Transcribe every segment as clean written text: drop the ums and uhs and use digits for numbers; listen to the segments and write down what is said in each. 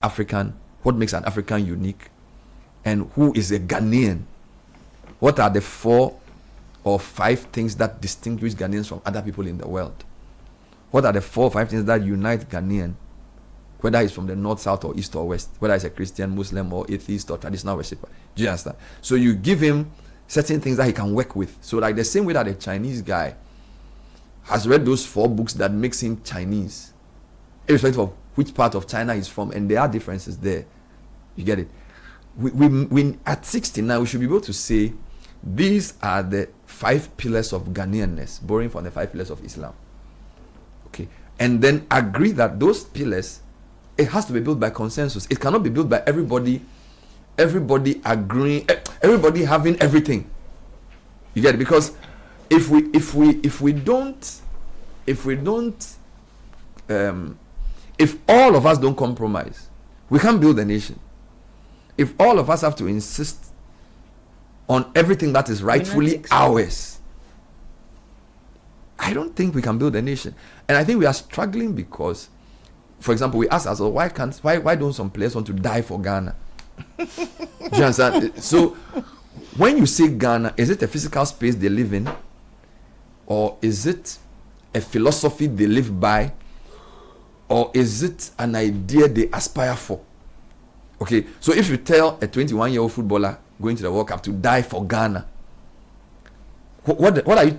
African, what makes an African unique, and who is a Ghanaian. What are the 4 or 5 things that distinguish Ghanaians from other people in the world? What are the 4 or 5 things that unite Ghanaian, whether it's from the north, south, or east or west, whether it's a Christian, Muslim, or atheist, or traditional worshipper? Do you understand? So you give him certain things that he can work with. So like the same way that a Chinese guy has read those 4 books that makes him Chinese, irrespective of which part of China he's from, and there are differences there. You get it? We at 69, we should be able to say these are the 5 pillars of Ghanaianness, borrowing from the 5 pillars of Islam. Okay, and then agree that those pillars, it has to be built by consensus. It cannot be built by everybody agreeing, everybody having everything. You get it? Because if all of us don't compromise, we can't build a nation. If all of us have to insist on everything that is rightfully ours, I don't think we can build a nation. And I think we are struggling because, for example, we ask ourselves, why don't some players want to die for Ghana? Do you understand? So when you say Ghana, is it a physical space they live in, or is it a philosophy they live by, or is it an idea they aspire for? Okay, so if you tell a 21-year-old footballer going to the World Cup to die for Ghana, what are you?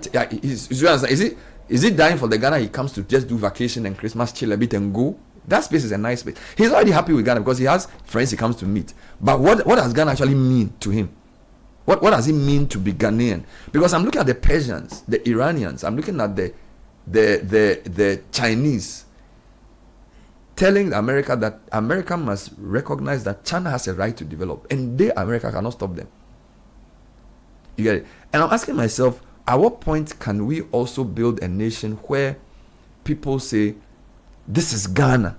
Is it dying for the Ghana he comes to just do vacation and Christmas, chill a bit and go? That space is a nice space. He's already happy with Ghana because he has friends he comes to meet. But what does Ghana actually mean to him? What does it mean to be Ghanaian? Because I'm looking at the Persians, the Iranians, I'm looking at the Chinese, telling America that America must recognize that China has a right to develop, and America cannot stop them. You get it? And I'm asking myself, at what point can we also build a nation where people say, this is Ghana?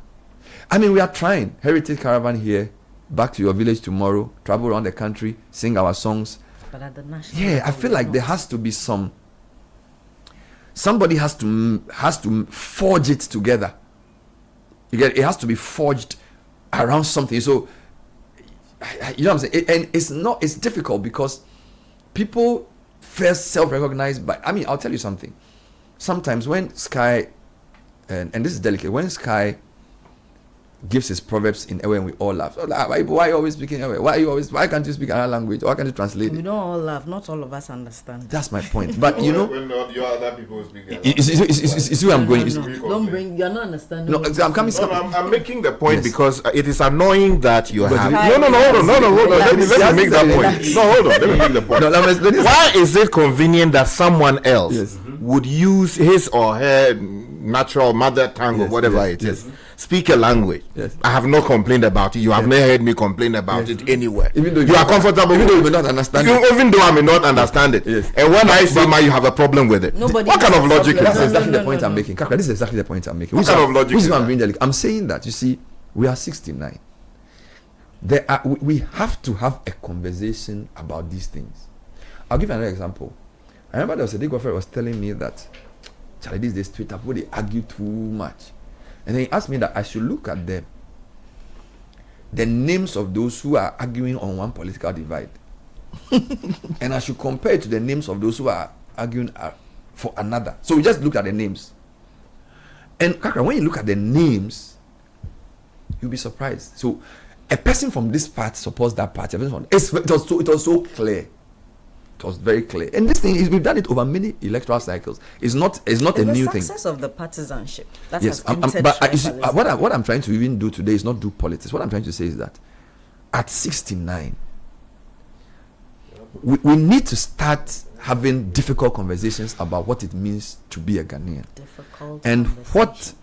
I mean, we are trying. Heritage Caravan here, back to your village tomorrow, travel around the country, sing our songs. But at the national I feel like there has to be somebody has to forge it together. You get it? It has to be forged around something. So you know what I'm saying? And it's difficult because people first self-recognize by, I mean, I'll tell you something. Sometimes when Sky, and this is delicate, when Sky gives his proverbs in Ewe and we all laugh. So, why are you always speaking Ewe? Why can't you speak another language? Why can't you translate it? We don't all laugh. Not all of us understand. That's my point. But you know, when your other people speak, you see where I'm going. Don't bring. You're not understanding. No, I'm coming. I'm making the point because it is annoying that you have. No, hold on. Let me make that point. No, hold on. Let me make the point. Why is it convenient that someone else would use his or her natural mother tongue or whatever it is? Speak a language. Yes. I have not complained about it. You have never heard me complain about it anywhere. Even though you are comfortable. Even though you may not understand it. Even though I may not understand it. Yes. And when I see you have a problem with it. What kind of logic is that? That's exactly the point I'm making. Kakra, this is exactly the point I'm making. What kind of logic is that? I'm saying that, you see, we are 69. We have to have a conversation about these things. I'll give you another example. I remember there was a day girlfriend was telling me that, Charlie, these days Twitter, people, they argue too much. And then he asked me that I should look at the names of those who are arguing on one political divide. And I should compare it to the names of those who are arguing for another. So we just looked at the names. And Kakra, when you look at the names, you'll be surprised. So a person from this party supports that party. It was so clear. It was very clear. And this thing is, we've done it over many electoral cycles. It's not a new thing. The success of the partisanship. That yes, what I'm trying to even do today is not do politics. What I'm trying to say is that at 69, we need to start having difficult conversations about what it means to be a Ghanaian. And what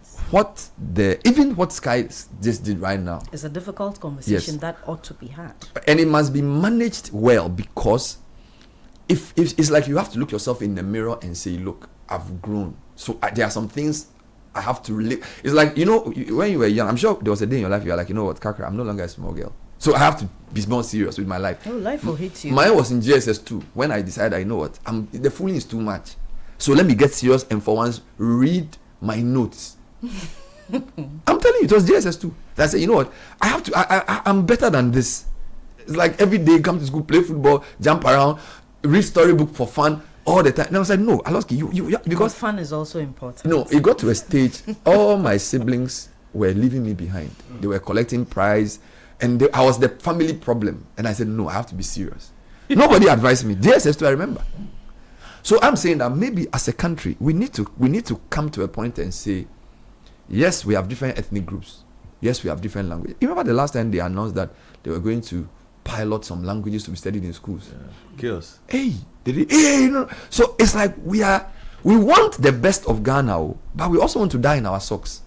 Sky just did right now. It's a difficult conversation that ought to be had. And it must be managed well, because if it's like you have to look yourself in the mirror and say, look, I've grown. So there are some things I have to live. It's like, you know, when you were young, I'm sure there was a day in your life you were like, you know what, Kakra, I'm no longer a small girl. So I have to be more serious with my life. Oh, life will hit you. Mine was in GSS 2 when I decided, I know what, the fooling is too much. So let me get serious and for once read my notes. I'm telling you, it was JSS2. I said, you know what? I have to. I'm better than this. It's like every day, come to school, play football, jump around, read storybook for fun all the time. And I was like, no, Aloski, you because fun is also important. No, it got to a stage. All my siblings were leaving me behind. They were collecting prize, and I was the family problem. And I said, no, I have to be serious. Nobody advised me. JSS2, I remember. So I'm saying that maybe as a country, we need to come to a point and say, yes, we have different ethnic groups. Yes, we have different languages. You remember the last time they announced that they were going to pilot some languages to be studied in schools? Yeah. Chaos. Hey, so it's like we want the best of Ghana, but we also want to die in our socks.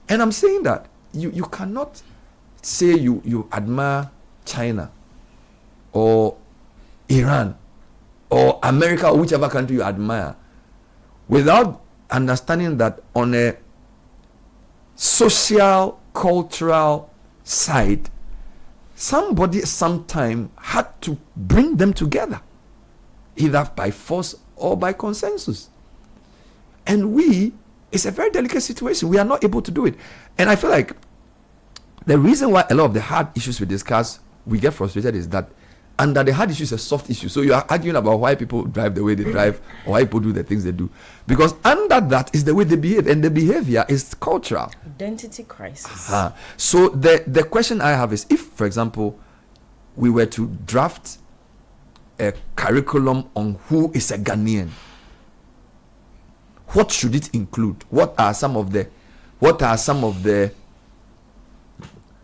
And I'm saying that you cannot say you admire China or Iran or America or whichever country you admire without understanding that on a social, cultural side, somebody sometime had to bring them together, either by force or by consensus. And it's a very delicate situation. We are not able to do it. And I feel like the reason why a lot of the hard issues we discuss, we get frustrated, is that under the hard issues, a soft issue. So you are arguing about why people drive the way they drive or why people do the things they do. Because under that is the way they behave, and the behavior is cultural. Identity crisis. So the question I have is, if, for example, we were to draft a curriculum on who is a Ghanaian, what should it include? What are some of the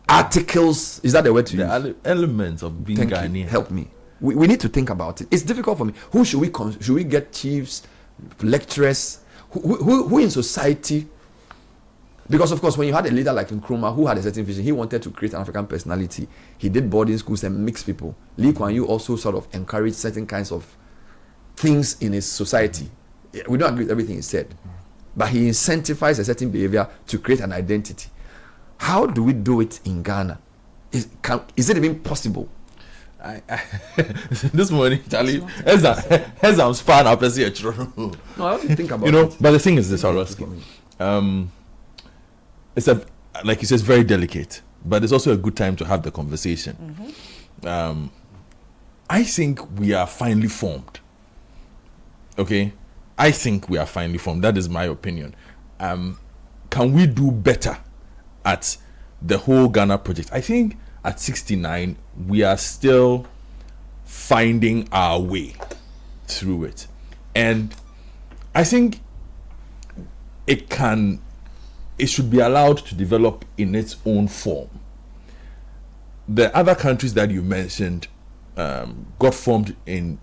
articles? Is that the word to use? The elements of being Ghanaian. Help me. We need to think about it. It's difficult for me. Who should we get? Chiefs, lecturers, who in society? Because of course, when you had a leader like Nkrumah who had a certain vision, he wanted to create an African personality. He did boarding schools and mix people. Lee Kuan Yew also sort of encouraged certain kinds of things in his society. We don't agree with everything he said, but he incentivized a certain behavior to create an identity. How do we do it in Ghana? Is it even possible? This morning, Charlie, as I'm sparring up, let's see a No, I have to think about it. But the thing is this, it's like you said, it's very delicate, but it's also a good time to have the conversation. Mm-hmm. I think we are finely formed. Okay? I think we are finely formed. That is my opinion. Can we do better at the whole Ghana project? I think at 69, we are still finding our way through it. And I think it should be allowed to develop in its own form. The other countries that you mentioned got formed in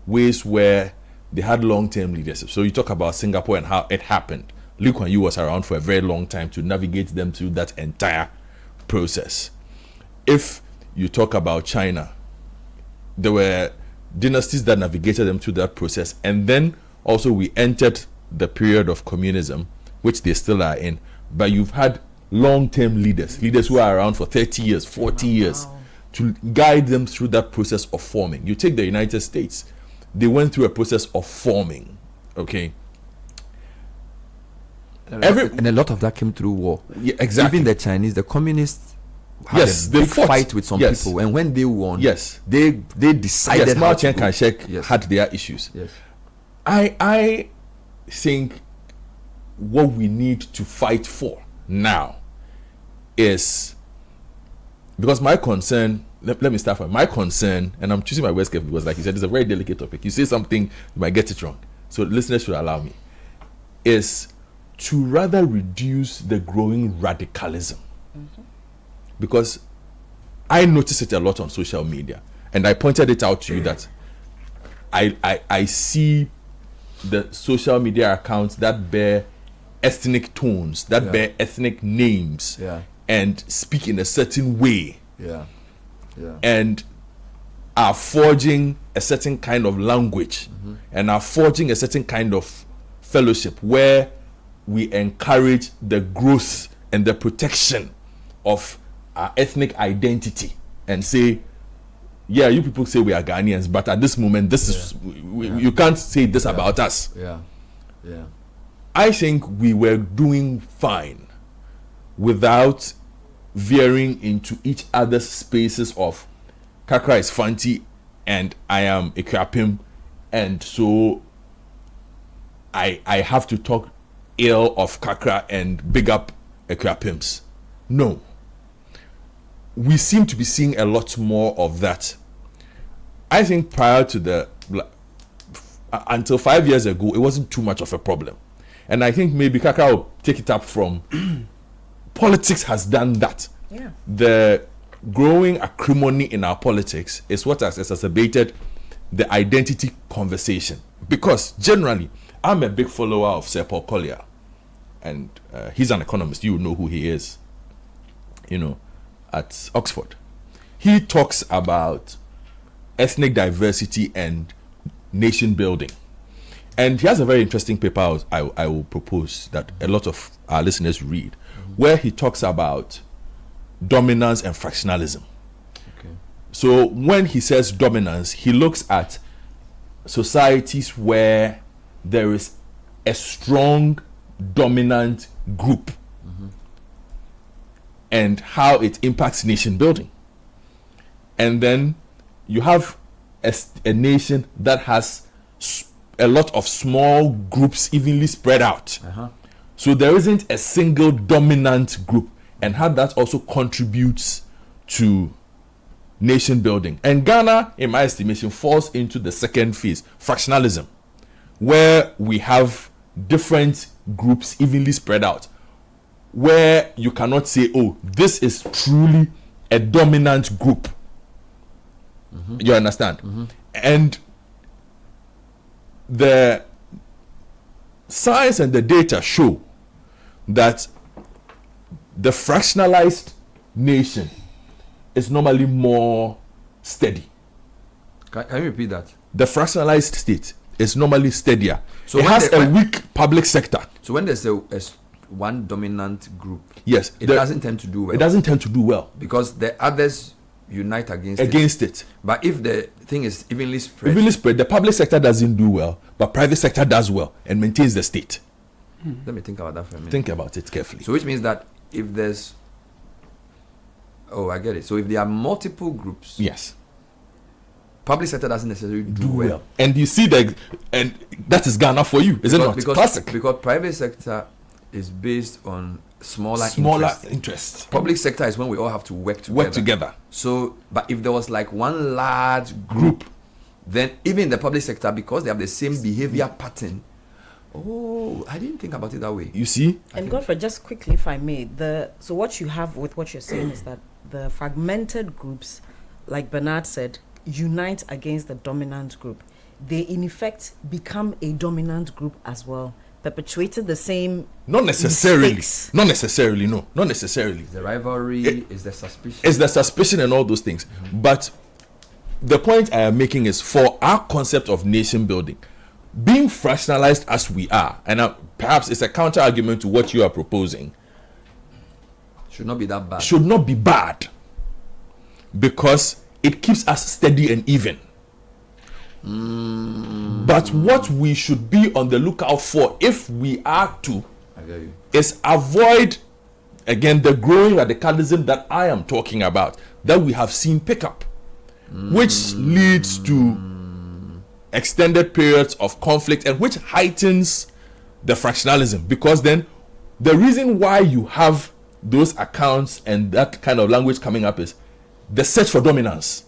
ways where they had long-term leadership. So you talk about Singapore and how it happened. Lee Kuan Yew was around for a very long time to navigate them through that entire process. If you talk about China, there were dynasties that navigated them through that process. And then also we entered the period of communism, which they still are in. But you've had long-term leaders who are around for 30 years, 40 years, to guide them through that process of forming. You take the United States. They went through a process of forming, okay? And a lot of that came through war. Yeah, exactly. Even the Chinese, the communists had a big fight with some people, and when they won, they decided. Yes, Mao Chen Kai-shek had their issues. Yes. I think what we need to fight for now is, because my concern, let me start from my concern, and I'm choosing my words carefully because, like you said, it's a very delicate topic. You say something, you might get it wrong. So listeners should allow me. Is to rather reduce the growing radicalism. Mm-hmm. Because I notice it a lot on social media, and I pointed it out to you that I see the social media accounts that bear ethnic tones, that bear ethnic names, and speak in a certain way. And are forging a certain kind of language, and are forging a certain kind of fellowship where we encourage the growth and the protection of our ethnic identity, and say, yeah, you people say we are Ghanaians, but at this moment, this is you can't say this about us. I think we were doing fine without veering into each other's spaces of Kakra is Fanti and I am a Krapim, and so I have to talk ill of Kakra and big up a Krapims. No. We seem to be seeing a lot more of that. I think prior to until 5 years ago, it wasn't too much of a problem. And I think maybe Kakra will take it up from politics has done that. Yeah. The growing acrimony in our politics is what has exacerbated the identity conversation. Because generally, I'm a big follower of Sir Paul Collier, and he's an economist. You know who he is, at Oxford. He talks about ethnic diversity and nation building. And he has a very interesting paper I will propose that a lot of our listeners read, where he talks about dominance and fractionalism. Okay. So when he says dominance, he looks at societies where there is a strong dominant group and how it impacts nation building. And then you have a nation that has a lot of small groups evenly spread out. So there isn't a single dominant group, and how that also contributes to nation building. And Ghana, in my estimation, falls into the second phase, fractionalism, where we have different groups evenly spread out, where you cannot say, oh, this is truly a dominant group. You understand? And the science and the data show that the fractionalized nation is normally more steady. Can you repeat that? The fractionalized state is normally steadier. So it has a weak public sector. So when there's a one dominant group, yes, it doesn't tend to do well. It doesn't tend to do well because the others unite against it. But if the thing is evenly spread, the public sector doesn't do well, but private sector does well and maintains the state. Let me think about that for a minute. Think about it carefully. So which means that if there's I get it. So if there are multiple groups, yes, public sector doesn't necessarily do well. And you see and that is Ghana for you, is it not? Classic. Because private sector is based on smaller interests. Public sector is when we all have to work together. So, but if there was like one large group, then even in the public sector, because they have the same behavior pattern. Oh, I didn't think about it that way. You see? And Godfrey, just quickly, if I may, so what you have with what you're saying is that the fragmented groups, like Bernard said, unite against the dominant group. They in effect become a dominant group as well, perpetuating the same not necessarily mistakes. Not necessarily. The rivalry is the suspicion. It's the suspicion and all those things. But the point I am making is, for our concept of nation building, being fractionalized as we are, and perhaps it's a counter argument to what you are proposing, should not be that bad. Should not be bad, because it keeps us steady and even. But what we should be on the lookout for, if we are to, is avoid, again, the growing radicalism that I am talking about, that we have seen pick up, which leads to extended periods of conflict and which heightens the fractionalism. Because then the reason why you have those accounts and that kind of language coming up is the search for dominance.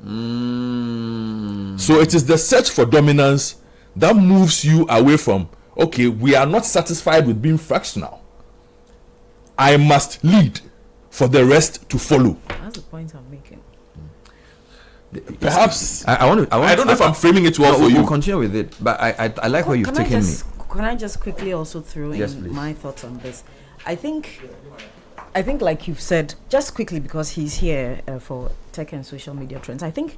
So it is the search for dominance that moves you away from, okay, we are not satisfied with being fractional, I must lead for the rest to follow. That's the point I'm making. Perhaps I don't know if I'm framing it well for you. We'll continue with it, but I like where you've taken me. Can I just quickly also throw in my thoughts on this? I think, like you've said, just quickly, because he's here for tech and social media trends, I think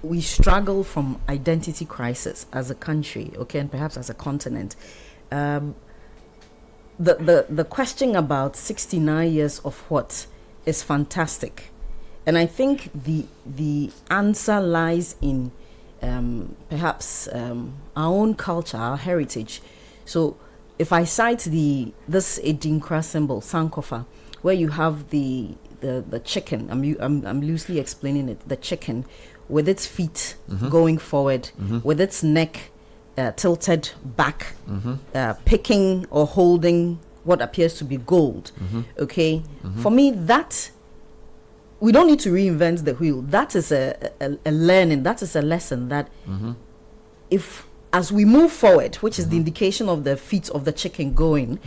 we struggle from identity crisis as a country, okay, and perhaps as a continent. The question about 69 years of what is fantastic. And I think the answer lies in perhaps our own culture, our heritage. So if I cite this Edinkra symbol, Sankofa, where you have the chicken, I'm loosely explaining it, the chicken with its feet going forward, with its neck tilted back, picking or holding what appears to be gold. Okay, for me, that we don't need to reinvent the wheel. That is a learning. That is a lesson that if as we move forward, which is the indication of the feet of the chicken going,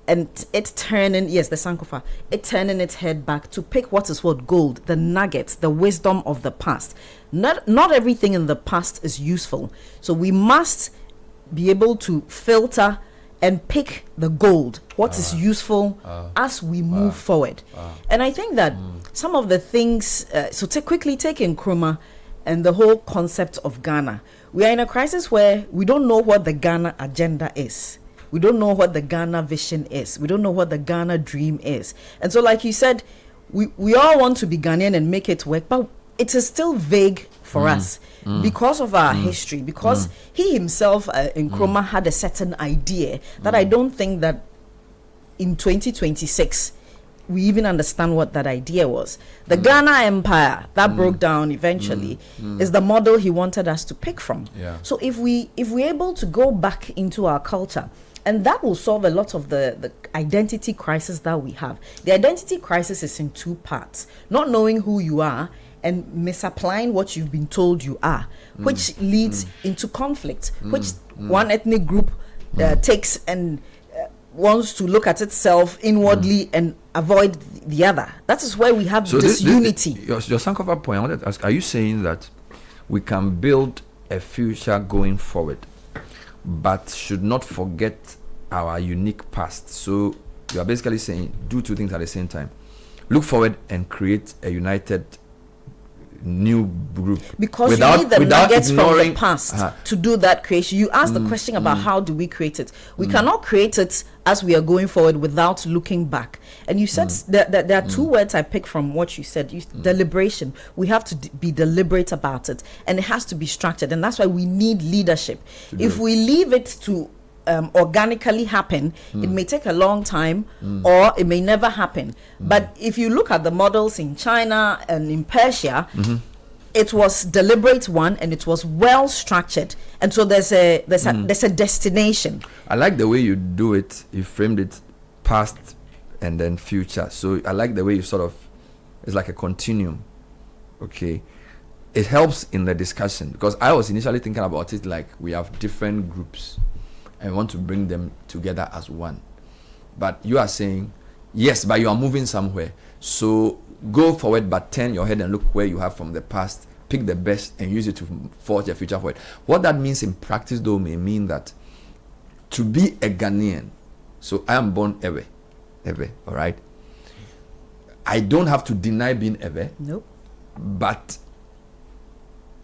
and it's turning, yes, the Sankofa, it turning its head back to pick what is what gold, the nuggets, the wisdom of the past. Not everything in the past is useful. So we must be able to filter and pick the gold, what is useful as we move forward. And I think that some of the things, quickly take in Nkrumah and the whole concept of Ghana. We are in a crisis where we don't know what the Ghana agenda is. We don't know what the Ghana vision is. We don't know what the Ghana dream is. And so, like you said, we all want to be Ghanaian and make it work, but it is still vague for us because of our history, because he himself, Nkrumah, had a certain idea that I don't think that in 2026 we even understand what that idea was. The Ghana Empire that broke down eventually is the model he wanted us to pick from. Yeah. So if we're able to go back into our culture, and that will solve a lot of the identity crisis that we have. The identity crisis is in two parts: not knowing who you are and misapplying what you've been told you are, which leads into conflict, which one ethnic group takes and wants to look at itself inwardly and avoid the other. That is where we have this unity. Your Sankofa point, I wanted to ask, are you saying that we can build a future going forward, but should not forget our unique past? So you are basically saying do two things at the same time: look forward and create a united new group, because you need the nuggets from the past to do that creation. You asked the question about how do we create it. We cannot create it as we are going forward without looking back. And you said that there are two words I picked from what you said. Deliberation. We have to be deliberate about it, and it has to be structured, and that's why we need leadership. If we leave it to organically happen, it may take a long time or it may never happen. But if you look at the models in China and in Persia, it was deliberate one, and it was well structured, and so there's a destination. I like the way you do it. You framed it past and then future. So I like the way you sort of, it's like a continuum. Okay, it helps in the discussion, because I was initially thinking about it like we have different groups and want to bring them together as one. But you are saying, yes, but you are moving somewhere. So go forward, but turn your head and look where you have from the past, pick the best and use it to forge a future forward. What that means in practice, though, may mean that to be a Ghanaian, so I am born Ewe, all right? I don't have to deny being Ewe. Nope. But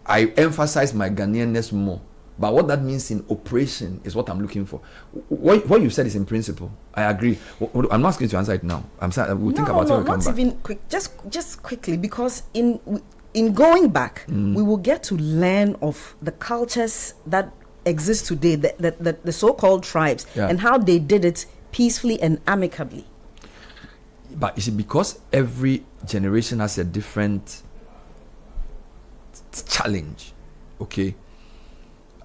I emphasize my Ghanaianness more. But what that means in operation is what I'm looking for. What you said is in principle. I agree. I'm not asking you to answer it now. I'm saying we'll think about it when we come back. Not even quick. Just quickly, because in going back, we will get to learn of the cultures that exist today, the so-called tribes, and how they did it peacefully and amicably. But you see, because every generation has a different challenge, okay?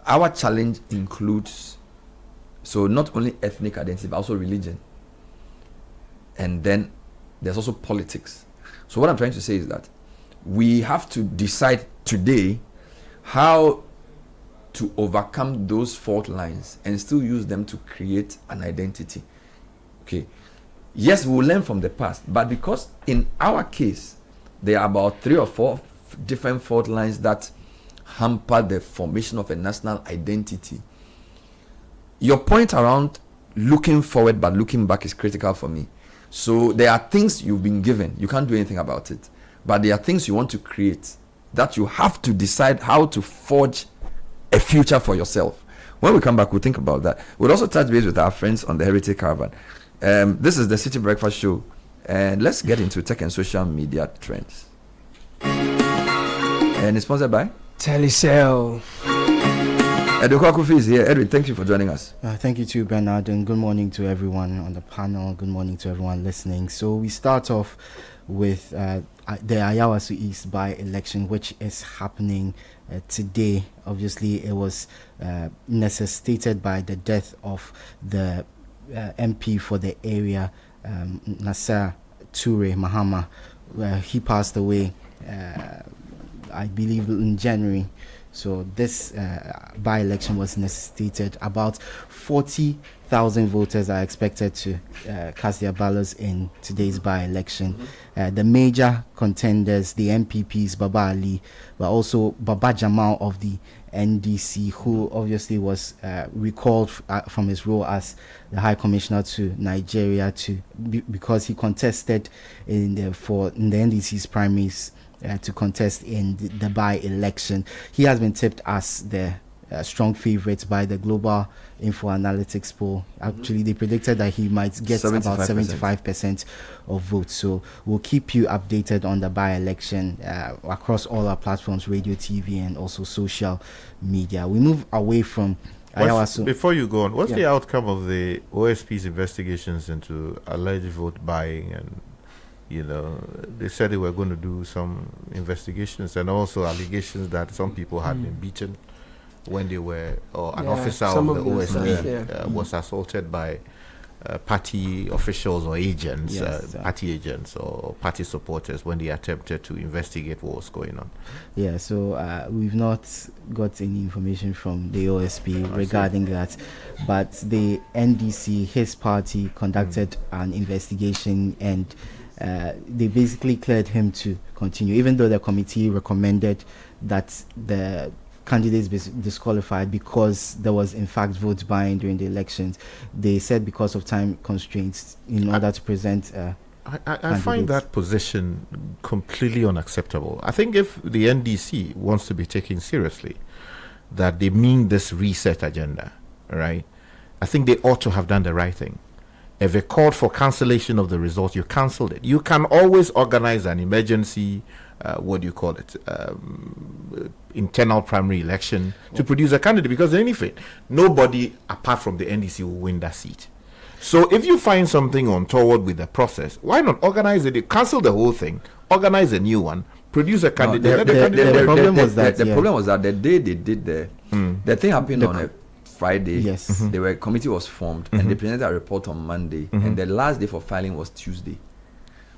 Our challenge includes, so not only ethnic identity, but also religion. And then there's also politics. So what I'm trying to say is that we have to decide today how to overcome those fault lines and still use them to create an identity. Okay. Yes, we will learn from the past, but because in our case, there are about 3 or 4 different fault lines that hamper the formation of a national identity. Your point around looking forward but looking back is critical for me. So there are things you've been given, you can't do anything about it, but there are things you want to create that you have to decide how to forge a future for yourself. When we come back, we'll think about that. We'll also touch base with our friends on the Heritage Caravan. This is the CIti Breakfast Show, and let's get into tech and social media trends. And it's sponsored by Telecel. Edwin Kwakufi is here. Edwin, thank you for joining us. Thank you too, Bernard, and good morning to everyone on the panel. Good morning to everyone listening. So we start off with the Ayawaso East by-election, which is happening today. Obviously, it was necessitated by the death of the MP for the area, Nasser Toure Mahama. He passed away, I believe, in January. So this by-election was necessitated. About 40,000 voters are expected to cast their ballots in today's by-election. The major contenders, the MPPs, Baba Ali, but also Baba Jamal of the NDC, who obviously was recalled from his role as the High Commissioner to Nigeria because he contested in the NDC's primaries to contest in the by-election. He has been tipped as the strong favorite by the Global Info Analytics poll. Actually, they predicted that he might get about 75% of votes. So we'll keep you updated on the by-election across all our platforms, radio, TV, and also social media. We move away from Ayawaso. Before you go on, what's the outcome of the OSP's investigations into alleged vote buying? And they said they were going to do some investigations and also allegations that some people had been beaten when they were, or an officer of the OSP was assaulted by party officials or agents, party agents or party supporters when they attempted to investigate what was going on. Yeah, so we've not got any information from the OSP regarding that, but the NDC, his party, conducted an investigation and they basically cleared him to continue, even though the committee recommended that the candidates be disqualified because there was in fact vote buying during the elections. They said because of time constraints in order to present I find that position completely unacceptable. I think if the NDC wants to be taken seriously, that they mean this reset agenda, right? I think they ought to have done the right thing. If it called for cancellation of the result, you cancelled it. You can always organize an emergency, internal primary election to produce a candidate, because in any event, nobody apart from the NDC will win that seat. So if you find something untoward with the process, why not organize it? Cancel the whole thing, organize a new one, produce a candidate. The problem was that the day they did the thing happened on a Friday. Yes. The committee was formed and they presented a report on Monday, and the last day for filing was Tuesday.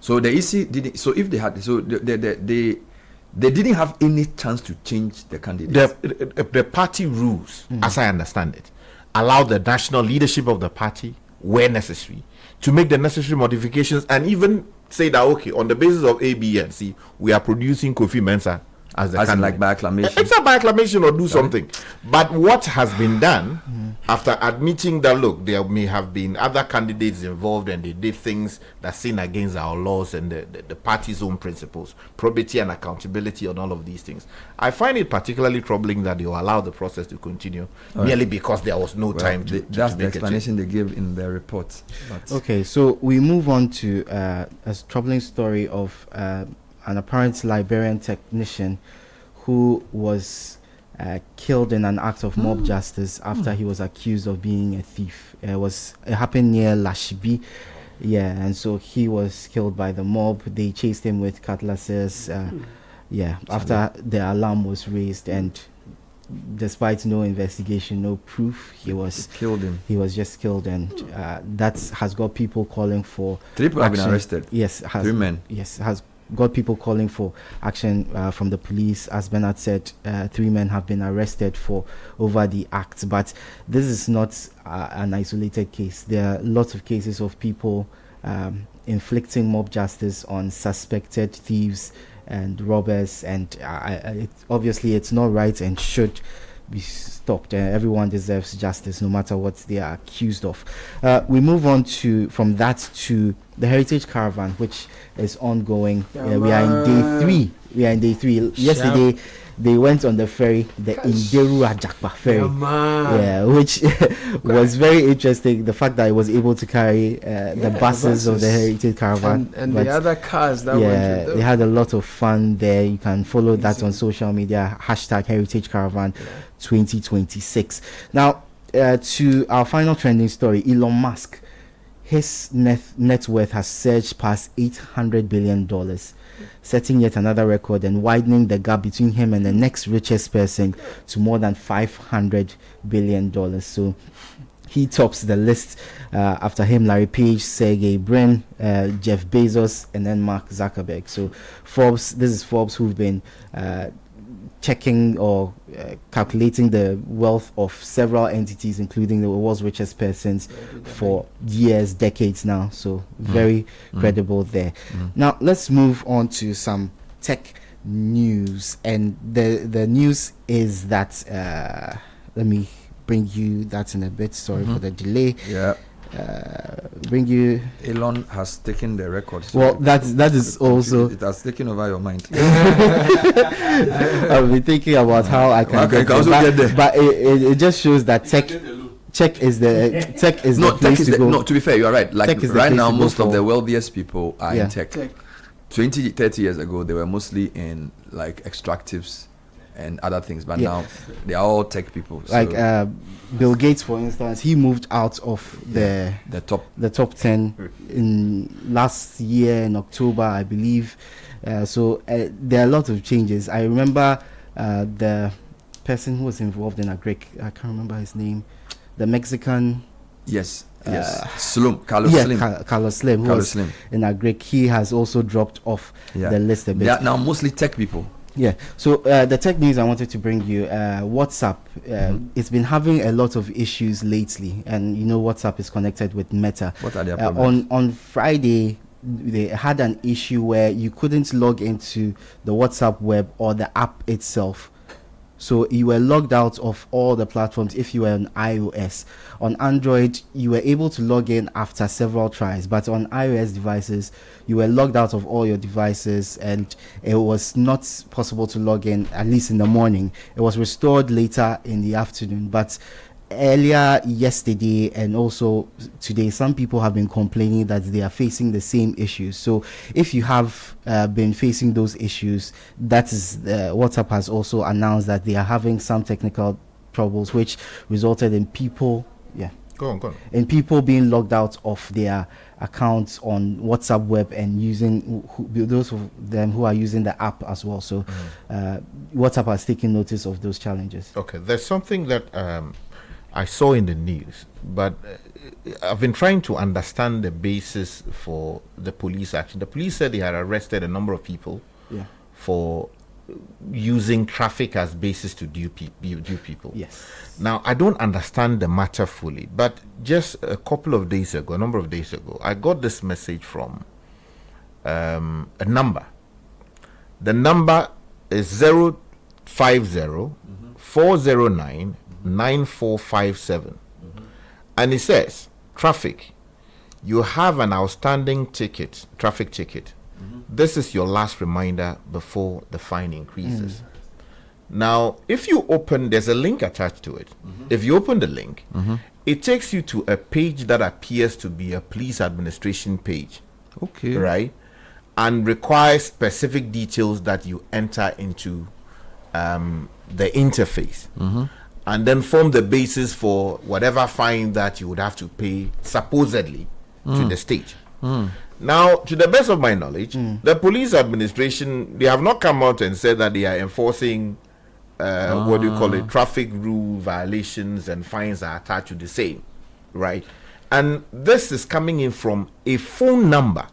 So the EC didn't. So if they had, they didn't have any chance to change the candidates. The party rules, as I understand it, allow the national leadership of the party, where necessary, to make the necessary modifications and even say that, okay, on the basis of A, B, and C, we are producing Kofi Mensah as the candidate. Like by acclamation. Except by acclamation or do something. But what has been done, after admitting that, look, there may have been other candidates involved and they did things that sin against our laws and the party's own principles, probity and accountability on all of these things. I find it particularly troubling that they will allow the process to continue merely because there was no time to that's to the make explanation they give in their report. Okay, so we move on to a troubling story of an apparent Liberian technician who was killed in an act of mob justice after he was accused of being a thief. It happened near Lashibi, and so he was killed by the mob. They chased him with cutlasses, after the alarm was raised, and despite no investigation, no proof, he was killed him. He was just killed, and that has got people calling for 3 people have been arrested. Yes, 3 men. Yes, has got people calling for action from the police. As Bernard said, 3 men have been arrested over the act. But this is not an isolated case. There are lots of cases of people inflicting mob justice on suspected thieves and robbers, and obviously it's not right and should be stopped. Everyone deserves justice, no matter what they are accused of. We move on from that to the Heritage Caravan, which is ongoing. We are in day 3. Yesterday, they went on the ferry, the Ideru Ajakpa ferry, which was very interesting. The fact that it was able to carry the buses of the Heritage Caravan and the other cars that went with they had a lot of fun there. You can follow that on social media, #Heritage Caravan 2026. Now, to our final trending story, Elon Musk, his net worth has surged past $800 billion, setting yet another record and widening the gap between him and the next richest person to more than $500 billion. So he tops the list. After him, Larry Page, Sergey Brin, Jeff Bezos, and then Mark Zuckerberg. So Forbes, this is Forbes, who've been checking or calculating the wealth of several entities, including the world's richest persons, for years, decades now. So very credible there. Now let's move on to some tech news, and the news is that let me bring you that in a bit. Sorry for the delay. Bring you. Elon has taken the record. Well, that is also. It has taken over your mind. I've been thinking about how I can get there. But it just shows that tech is the place to go. No, to be fair, you are right. Like right now, most of the wealthiest people are in tech. 20, 30 years ago, they were mostly in like extractives and other things, but now they are all tech people. Like Bill Gates, for instance, he moved out of the top 10 in last year in October, I believe. So there are a lot of changes. I remember the person who was involved in a Greek, I can't remember his name, the Mexican. Yes. Carlos Slim, who was in a Greek. He has also dropped off the list a bit. They are now mostly tech people. Yeah. So the tech news I wanted to bring you, WhatsApp, it's been having a lot of issues lately, and you know WhatsApp is connected with Meta. What are their problems? On Friday, they had an issue where you couldn't log into the WhatsApp web or the app itself. So you were logged out of all the platforms if you were on iOS. On Android, you were able to log in after several tries, but on iOS devices, you were logged out of all your devices, and it was not possible to log in, at least in the morning. It was restored later in the afternoon, but earlier yesterday and also today, some people have been complaining that they are facing the same issues. So if you have been facing those issues, that is WhatsApp has also announced that they are having some technical troubles, which resulted in people Go on. And people being logged out of their accounts on WhatsApp web and using those of them who are using the app as well. So WhatsApp has taken notice of those challenges. Okay, there's something that I saw in the news, but I've been trying to understand the basis for the police action. The police said they had arrested a number of people for using traffic as basis to dupe people. Yes. Now, I don't understand the matter fully, but just a number of days ago, I got this message from a number. The number is 050-409-9457. And it says, traffic, you have an outstanding traffic ticket. This is your last reminder before the fine increases. Now, if you open, there's a link attached to it. If you open the link, it takes you to a page that appears to be a police administration page. Okay. Right? And requires specific details that you enter into the interface. And then form the basis for whatever fine that you would have to pay, supposedly, to the state. Now, to the best of my knowledge, the police administration, they have not come out and said that they are enforcing traffic rule violations, and fines are attached to the same, right? And this is coming in from a phone number.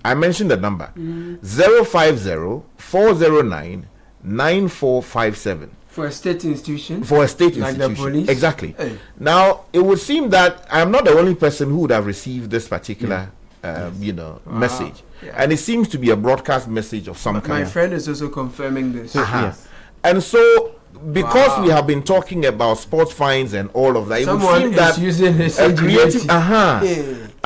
I mentioned the number 050-409-9457. For a state institution? For a state like institution. The police? Exactly. Now, it would seem that I'm not the only person who would have received this particular message. And it seems to be a broadcast message of some kind. My friend is also confirming this. Yes. And so, because we have been talking about sports fines and all of that, Someone it would seem that using his a creative,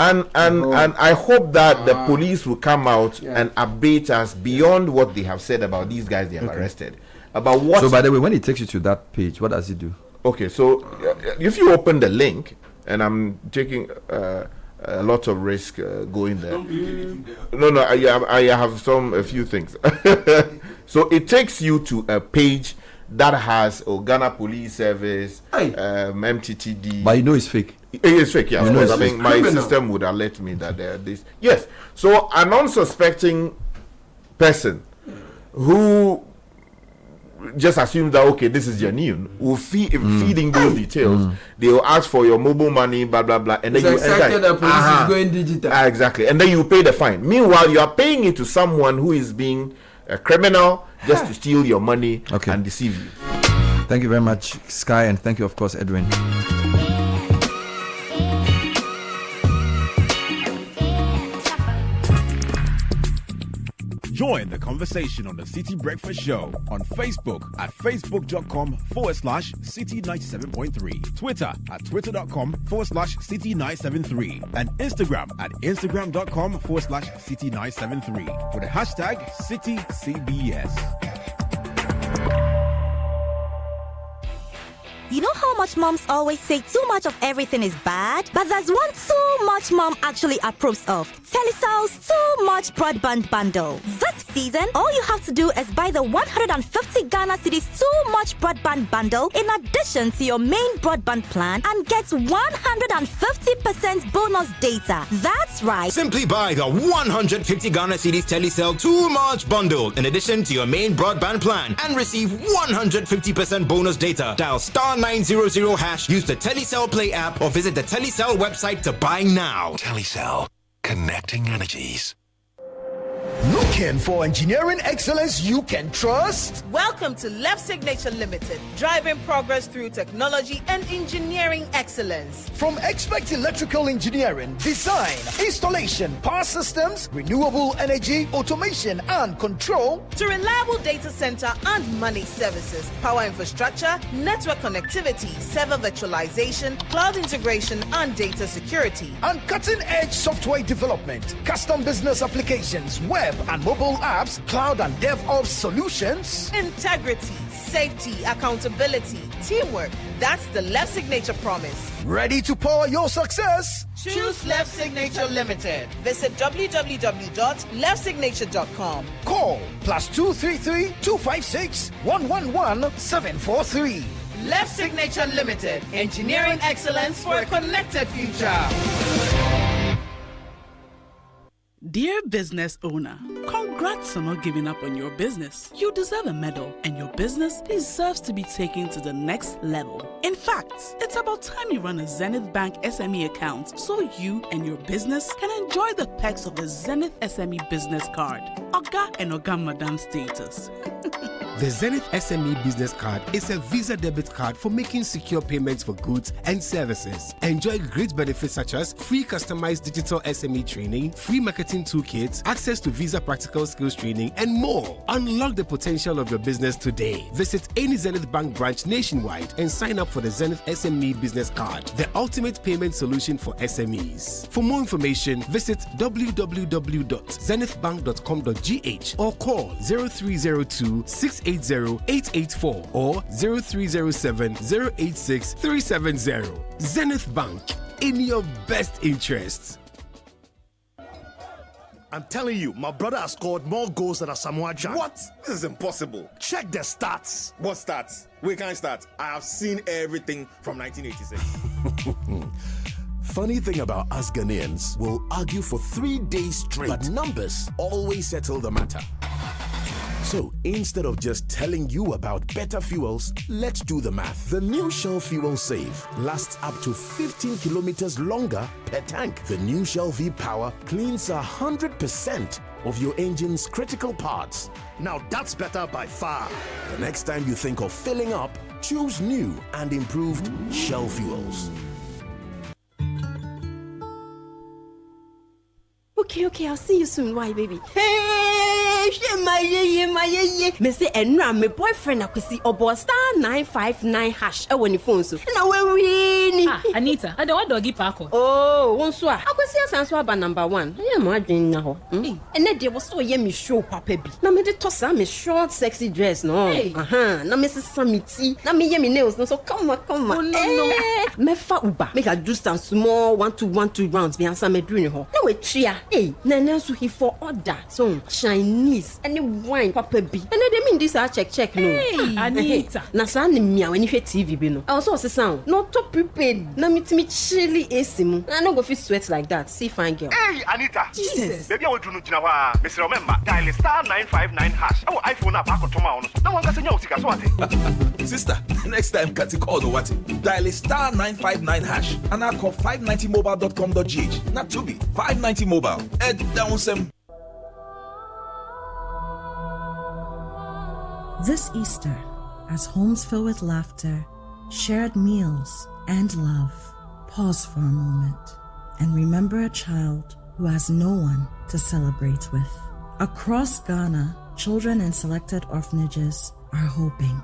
And I hope that the police will come out and update us beyond what they have said about these guys they have arrested. About what. So by the way, when it takes you to that page, what does it do? Okay, so if you open the link, and I'm taking a lot of risk going there. No, I have a few things. So it takes you to a page that has Ghana Police Service, MTTD. But you know it's fake. It is fake, yeah. I think my system would alert me that there are this. Yes. So an unsuspecting person who just assume that okay, this is genuine. Will feeding those details. They will ask for your mobile money, blah blah blah, and then you enter. The police is going digital. Exactly, and then you pay the fine. Meanwhile, you are paying it to someone who is being a criminal just to steal your money and deceive you. Thank you very much, Sky, and thank you, of course, Edwin. Join the conversation on the CIti Breakfast Show on Facebook at facebook.com/CIti97.3, Twitter at twitter.com/CIti973, and Instagram at instagram.com/CIti973 with the hashtag CItiCBS. You know how much moms always say too much of everything is bad? But there's one too much mom actually approves of. Telecell's Too Much Broadband Bundle. This season, all you have to do is buy the 150 Ghana Cedis Too Much Broadband Bundle in addition to your main broadband plan and get 150% bonus data. That's right. Simply buy the 150 Ghana Cedis Telecell Too Much Bundle in addition to your main broadband plan and receive 150% bonus data. Dial *900#, use the Telecell Play app or visit the Telecell website to buy now. Telecell, connecting energies. Looking for engineering excellence you can trust? Welcome to Left Signature Limited, driving progress through technology and engineering excellence. From expert electrical engineering, design, installation, power systems, renewable energy, automation and control, to reliable data center and money services, power infrastructure, network connectivity, server virtualization, cloud integration and data security, and cutting-edge software development, custom business applications, web and mobile apps, cloud and DevOps solutions. Integrity, safety, accountability, teamwork. That's the Left Signature promise. Ready to power your success? Choose Left Signature Limited. Visit www.leftsignature.com. Call +233 256 111 743. Left Signature Limited. Engineering excellence for a connected future. Dear business owner, congrats on not giving up on your business. You deserve a medal, and your business deserves to be taken to the next level. In fact, it's about time you run a Zenith Bank SME account so you and your business can enjoy the perks of the Zenith SME Business Card. Oga and Oga Madam status. The Zenith SME Business Card is a Visa debit card for making secure payments for goods and services. Enjoy great benefits such as free customized digital SME training, free marketing toolkits, access to Visa practical skills training, and more. Unlock the potential of your business today. Visit any Zenith Bank branch nationwide and sign up for the Zenith SME Business Card, the ultimate payment solution for SMEs. For more information, visit www.zenithbank.com.gh or call 0302 680-884 or 0307-086-370. Zenith Bank, in your best interests. I'm telling you, my brother has scored more goals than Asamoah Gyan. What? This is impossible. Check the stats. What stats? We can't start. I have seen everything from 1986. Funny thing about us Ghanaians, we'll argue for 3 days straight, but numbers always settle the matter. So instead of just telling you about better fuels, let's do the math. The new Shell Fuel Save lasts up to 15 kilometers longer per tank. The new Shell V-Power cleans 100% of your engine's critical parts. Now that's better by far. The next time you think of filling up, choose new and improved Shell Fuels. Okay, I'll see you soon. Why, baby? Hey, my me say enra my boyfriend akwesi obo *959# when the phone so. Na when we Jenny. Anita, I don't want doggy parko. Oh, one swa. I could see us answer by number 1. I am wondering now. And then there was so yummy show, Papa. Now, me the toss me short, sexy dress, no. Now, Mrs. Samiti. Now, me yummy nails, no. So come on. Oh, no. Me fa uba. Make a juice and small 1-2 rounds. Me answer me doing her. No, wait, chia. Hey, Nana, so he for order. So, Chinese, any wine, Papa B. And I mean this, I check, no. Hey, Anita. Na sa ni mia when you hear TV be no. I also say sound. No to prepared. Na me chilly AC. I no go fit sweat like that. See fine girl. Hey, Anita. Jesus. Baby, I will do no jinawa. Mr. Remember, dial *959#. Oh, iPhone na back to my. No one can say nyautika so ate. Sister, next time Kati call the what? Dial *959# and I call 590mobile.com.gh. Not to be 590 mobile. Head down some. This Easter, as homes fill with laughter, shared meals, and love, pause for a moment and remember a child who has no one to celebrate with. Across Ghana, children in selected orphanages are hoping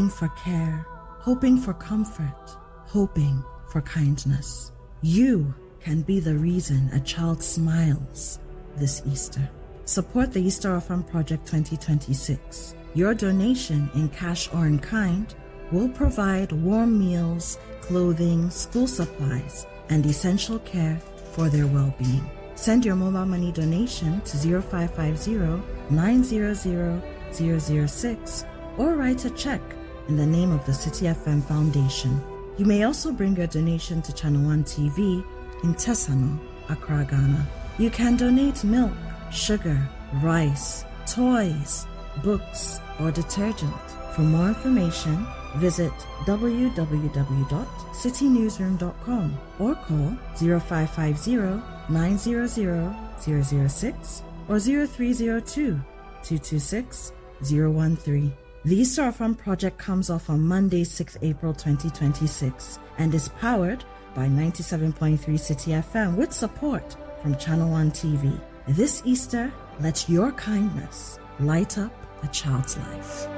for care, hoping for comfort, hoping for kindness. You can be the reason a child smiles this Easter. Support the Easter Orphan Project 2026. Your donation in cash or in kind will provide warm meals, clothing, school supplies, and essential care for their well-being. Send your mobile money donation to 0550-900-006 or write a check in the name of the CIti FM Foundation. You may also bring your donation to Channel 1 TV in Tesano, Accra, Ghana. You can donate milk, sugar, rice, toys, books, or detergent. For more information, visit www.citinewsroom.com or call 0550-900-006 or 0302-226-013. The Easter Orphan Project comes off on Monday, 6th April 2026 and is powered by 97.3 CIti FM with support from Channel 1 TV. This Easter, let your kindness light up a child's life.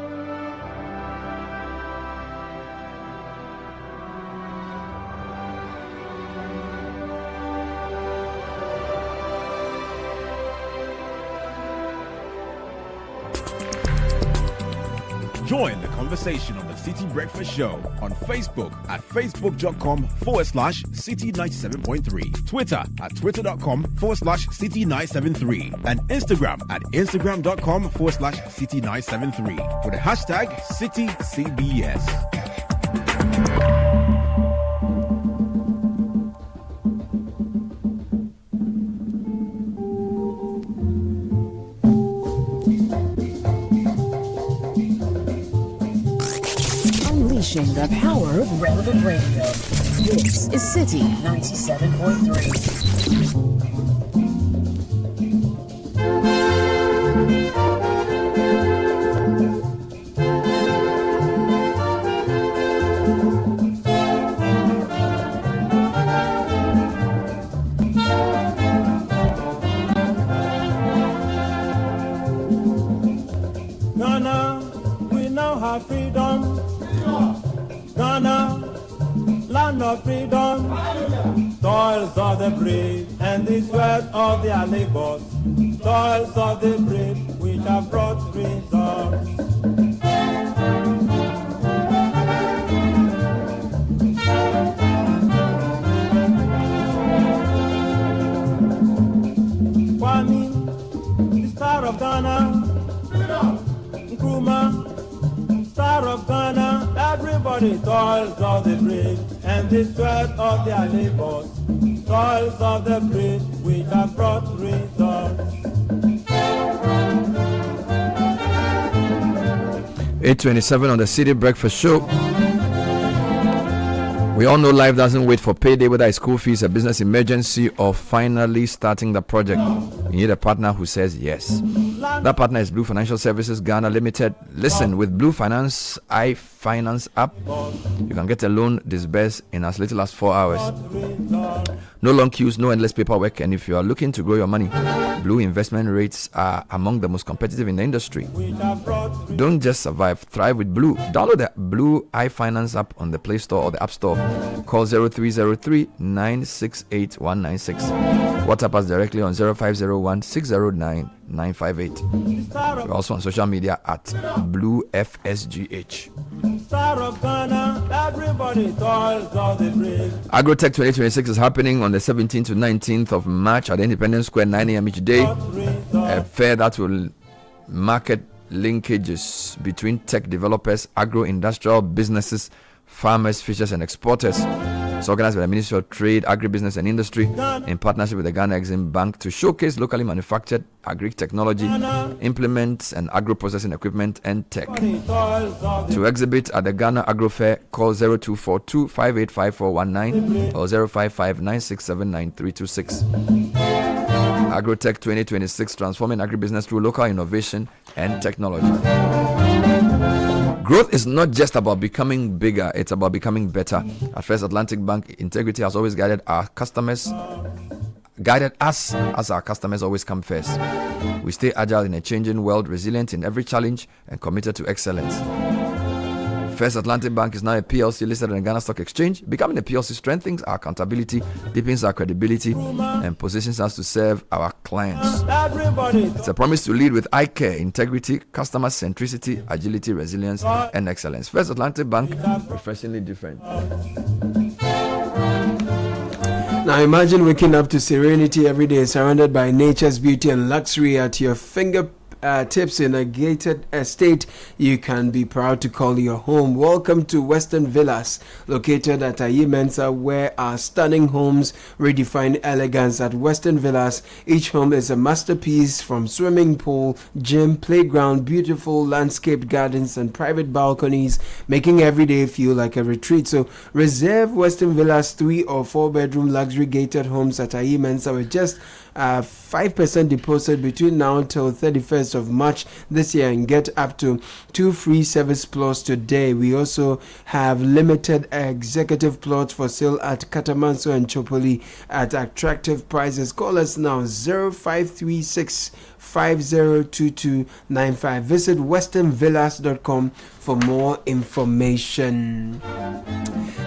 Join the conversation on the CIti Breakfast Show on Facebook at facebook.com/CIti97.3, Twitter at twitter.com/CIti973, and Instagram at instagram.com/CIti973 with the hashtag CItiCBS. The power of relevant radio. This is CIti 97.3. Ghana, we now have freedom. Ghana, land of freedom, toils of the brave and the sweat of their labors, toils of the brave which have brought results. Kwame, the star of Ghana, Nkrumah, star of Ghana, everybody toils of the brave and the sweat of their labors, toils of the brave which have brought results. 8:27 on the CIti Breakfast Show. We all know life doesn't wait for payday, whether it's school fees, a business emergency, or finally starting the project. You need a partner who says yes. That partner is Blue Financial Services Ghana Limited. Listen, with Blue Finance iFinance app, you can get a loan disbursed in as little as 4 hours. No long queues, no endless paperwork, and if you are looking to grow your money, Blue investment rates are among the most competitive in the industry. Don't just survive, thrive with Blue. Download the Blue iFinance app on the Play Store or the App Store. Call 0303-968-196. WhatsApp us directly on 0501-609-958. We're also on social media at Blue FSGH. Agrotech 2026 is happening on the 17th to 19th of March at Independence Square, 9 a.m. each day. A fair that will market linkages between tech developers, agro-industrial businesses, farmers, fishers, and exporters. It's organized by the Ministry of Trade, Agribusiness and Industry in partnership with the Ghana Exim Bank to showcase locally manufactured agri-technology, implements and agro-processing equipment and tech. To exhibit at the Ghana Agro Fair, call 0242-585419 or 055-967-9326. Agrotech 2026, transforming agribusiness through local innovation and technology. Growth is not just about becoming bigger, it's about becoming better. At First Atlantic Bank, integrity has always guided us as our customers always come first. We stay agile in a changing world, resilient in every challenge, and committed to excellence. First Atlantic Bank is now a PLC listed on the Ghana Stock Exchange. Becoming a PLC strengthens our accountability, deepens our credibility, and positions us to serve our clients. It's a promise to lead with eye care, integrity, customer centricity, agility, resilience, and excellence. First Atlantic Bank, refreshingly different. Now imagine waking up to serenity every day, surrounded by nature's beauty and luxury at your fingertips in a gated estate you can be proud to call your home. Welcome to Western Villas, located at Ayi Mensa, where our stunning homes redefine elegance. At Western Villas, each home is a masterpiece, from swimming pool, gym, playground, beautiful landscaped gardens and private balconies, making every day feel like a retreat. So reserve Western Villas 3 or 4 bedroom luxury gated homes at Ayi Mensa with just 5% deposit between now until 31st of March this year, and get up to 2 free service plots today. We also have limited executive plots for sale at Katamanso and Chopoli at attractive prices. Call us now 0536 502295. Visit westernvillas.com for more information.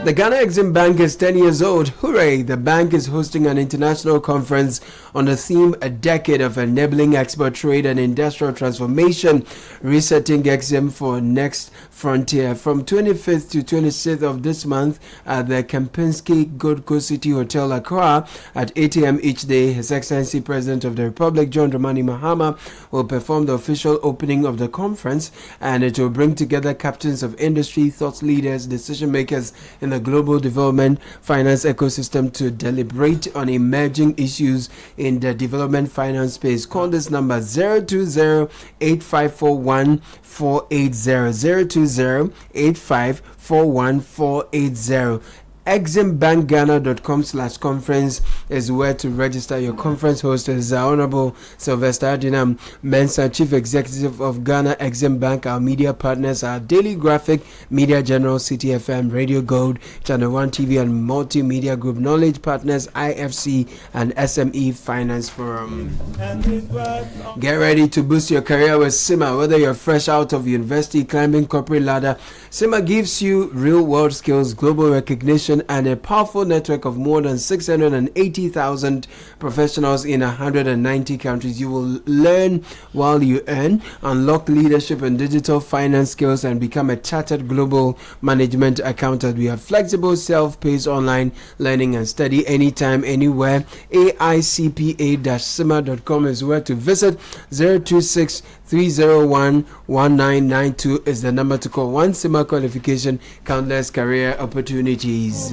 The Ghana Exim Bank is 10 years old. Hooray! The bank is hosting an international conference on the theme A Decade of Enabling Export Trade and Industrial Transformation, Resetting Exim for Next Frontier, from 25th to 26th of this month at the Kempinski Gold Coast City Hotel, Accra at 8 a.m. each day. His Excellency President of the Republic, John Dramani Mahama, will perform the official opening of the conference, and it will bring together captains of industry, thought leaders, decision makers in the global development finance ecosystem to deliberate on emerging issues in the development finance space. Call this number 020-8541-480, 020-8541-480. EximBankGhana.com/conference is where to register. Your conference host is Honorable Sylvester Adinam Mensah, Chief Executive of Ghana Exim Bank. Our media partners are Daily Graphic, Media General, CIti FM, Radio Gold, Channel 1 TV, and Multimedia Group. Knowledge partners IFC and SME Finance Forum. Get ready to boost your career with SIMA. Whether you're fresh out of university, climbing corporate ladder, SIMA gives you real-world skills, global recognition, and a powerful network of more than 680,000 professionals in 190 countries. You will learn while you earn, unlock leadership and digital finance skills, and become a chartered global management accountant. We have flexible self-paced online learning and study anytime, anywhere. AICPA-SIMA.com is where to visit. 026-301-1992 is the number to call. One SIMA qualification, countless career opportunities.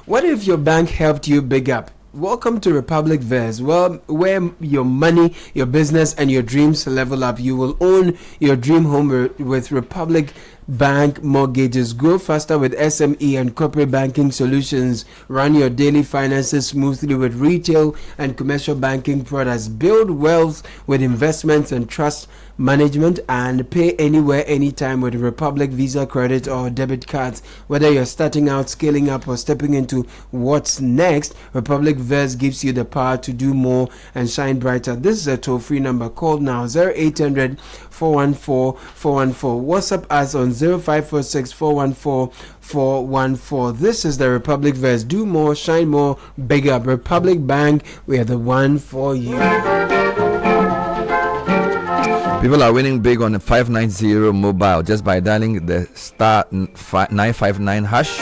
What if your bank helped you big up? Welcome to Republic Verse, well, where your money, your business, and your dreams level up. You will own your dream home with Republic bank mortgages. Grow faster with SME and corporate banking solutions. Run your daily finances smoothly with retail and commercial banking products. Build wealth with investments and trust management, and pay anywhere, anytime with Republic Visa credit or debit cards. Whether you're starting out, scaling up, or stepping into what's next, Republic Verse gives you the power to do more and shine brighter. This is a toll-free number. Call now, 0800 414 414. WhatsApp us on 0546 414 414. This is the Republic Verse. Do more, shine more, big up. Republic Bank, we are the one for you. People are winning big on the 590 mobile just by dialing the star 959 hash.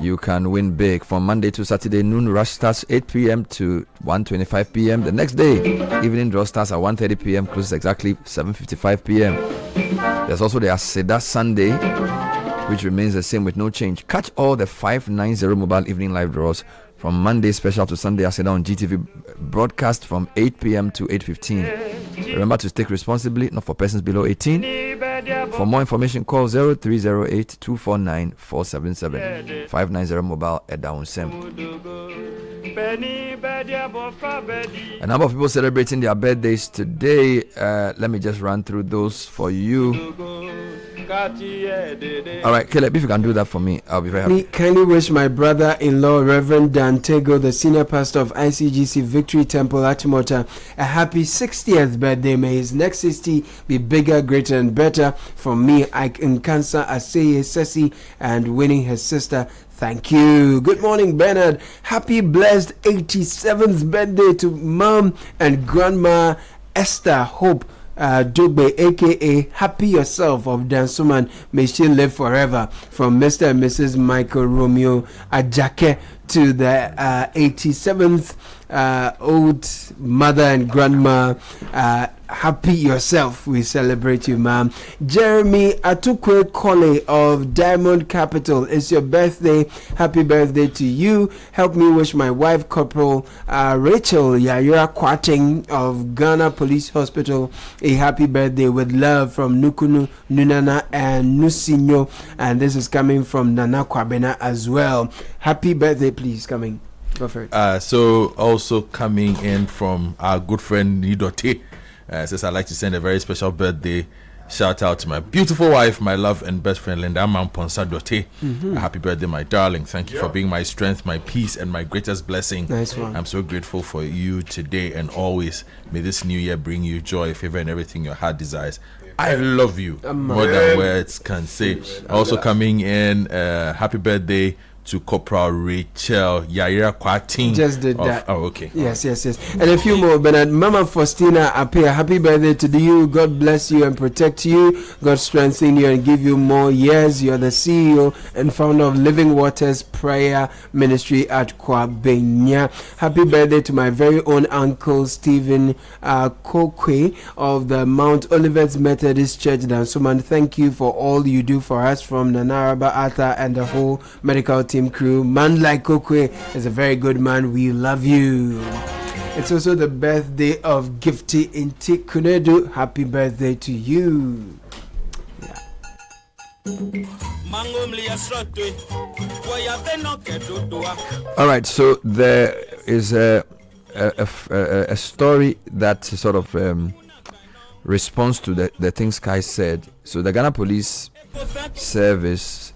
You can win big from Monday to Saturday. Noon rush starts 8 p.m. to 1:25 p.m. The next day, evening draw starts at 1:30 p.m. closes exactly 7:55 p.m. There's also the Aseda Sunday, which remains the same with no change. Catch all the 590 mobile evening live draws from Monday special to Sunday Aseda on GTV, broadcast from 8 p.m. to 8:15. Remember to take responsibly, not for persons below 18. For more information, call 0308 249 477. 590 mobile at Downsem. A number of people celebrating their birthdays today. Let me just run through those for you. All right, Caleb, if you can do that for me, I'll be very happy. Kindly wish my brother-in-law, Reverend Dan Tego, the senior pastor of ICGC Victory Temple, Achimota, a happy 60th birthday. May his next 60 be bigger, greater, and better. From me, Ike in Cancer, Aseye Sesi, and winning his sister. Thank you. Good morning, Bernard. Happy blessed 87th birthday to Mom and Grandma Esther Hope Dugbe, aka Happy Yourself of Dansuman. May she live forever. From Mr. and Mrs. Michael Romeo Ajake to the 87th old mother and grandma. Happy yourself. We celebrate you, ma'am. Jeremy Atukwe Kole of Diamond Capital. It's your birthday. Happy birthday to you. Help me wish my wife, Corporal Rachel Yayura Kwating of Ghana Police Hospital a happy birthday with love from Nukunu, Nunana, and Nusinyo. And this is coming from Nana Kwabena as well. Happy birthday, please. Coming. Go for it. So also coming in from our good friend Nidote. Says I'd like to send a very special birthday shout out to my beautiful wife, my love and best friend Linda Mamponsa Dote. Happy birthday, my darling. Thank you for being my strength, my peace, and my greatest blessing. Nice one. I'm so grateful for you today and always. May this new year bring you joy, favor, and everything your heart desires. I love you more than words can say. Also coming in, happy birthday to Corporal Rachel Yaira Kwatin. Just did that. Oh, okay. Yes. And a few more. Bernard, Mama Faustina Apia, happy birthday to you. God bless you and protect you. God strengthen you and give you more years. You're the CEO and founder of Living Waters Prayer Ministry at Kwabenya. Happy birthday to my very own uncle Stephen Kokwe of the Mount Olivet Methodist Church, Dansuman. Thank you for all you do for us from Nanaraba Arthur and the whole medical team crew. Man like Kokwe is a very good man. We love you. It's also the birthday of Gifty Inti Kunedu. Happy birthday to you. All right, so there is a story that sort of responds to the things Kai said. So the Ghana Police Service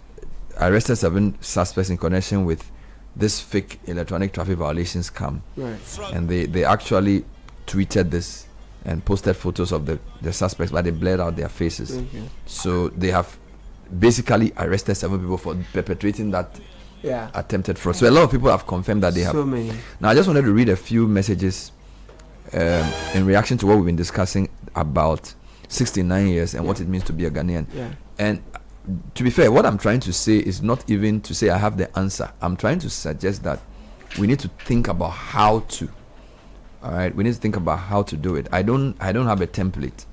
arrested 7 suspects in connection with this fake electronic traffic violations scam. Right. And they actually tweeted this and posted photos of the suspects, but they blurred out their faces. Okay. So they have basically arrested 7 people for perpetrating that attempted fraud. So a lot of people have confirmed that they have. So many. Now I just wanted to read a few messages in reaction to what we've been discussing about 69 years and what it means to be a Ghanaian. Yeah. And to be fair, what I'm trying to say is not even to say I have the answer. I'm trying to suggest that we need to think about how to. All right, we need to think about how to do it. I don't have a template.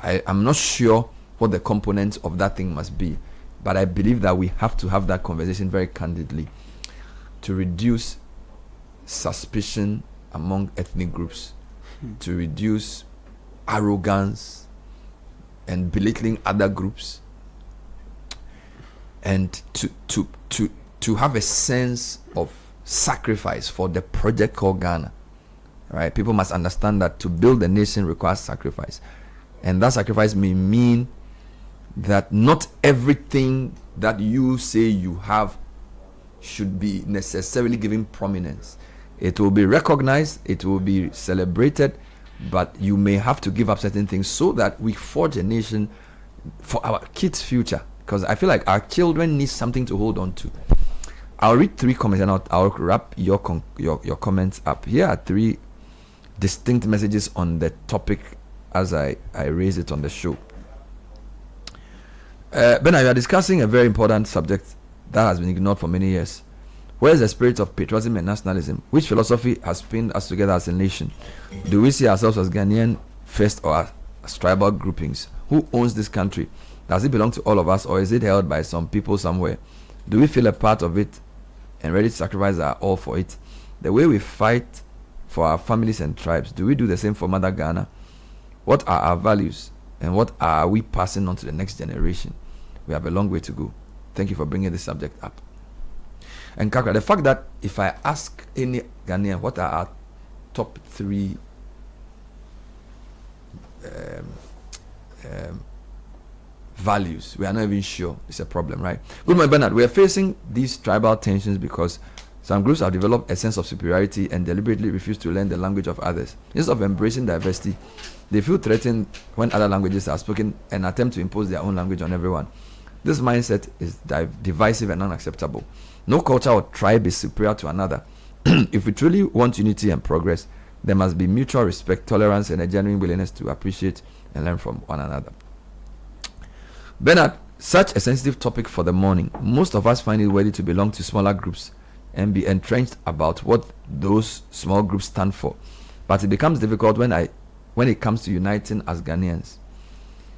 I'm not sure what the components of that thing must be, but I believe that we have to have that conversation very candidly to reduce suspicion among ethnic groups, to reduce arrogance and belittling other groups, and to have a sense of sacrifice for the project called Ghana. Right? People must understand that to build a nation requires sacrifice, and that sacrifice may mean that not everything that you say you have should be necessarily given prominence. It will be recognized, it will be celebrated, but you may have to give up certain things so that we forge a nation for our kids' future. Because I feel like our children need something to hold on to. I'll read 3 comments and I'll wrap your comments up. Here are 3 distinct messages on the topic as I raise it on the show. Bernard, you are discussing a very important subject that has been ignored for many years. Where is the spirit of patriotism and nationalism? Which philosophy has pinned us together as a nation? Do we see ourselves as Ghanaian first or as tribal groupings? Who owns this country? Does it belong to all of us, or is it held by some people somewhere? Do we feel a part of it and ready to sacrifice our all for it? The way we fight for our families and tribes, do we do the same for Mother Ghana? What are our values, and what are we passing on to the next generation? We have a long way to go. Thank you for bringing this subject up. And Kakra, the fact that if I ask any Ghanaian what are our top 3 values, we are not even sure. It's a problem, right? Good morning, Bernard. We are facing these tribal tensions because some groups have developed a sense of superiority and deliberately refuse to learn the language of others. Instead of embracing diversity, they feel threatened when other languages are spoken and attempt to impose their own language on everyone. This mindset is divisive and unacceptable. No culture or tribe is superior to another. If we truly want unity and progress, there must be mutual respect, tolerance, and a genuine willingness to appreciate and learn from one another. Bernard, such a sensitive topic for the morning. Most of us find it worthy to belong to smaller groups and be entrenched about what those small groups stand for. But it becomes difficult when it comes to uniting as Ghanaians.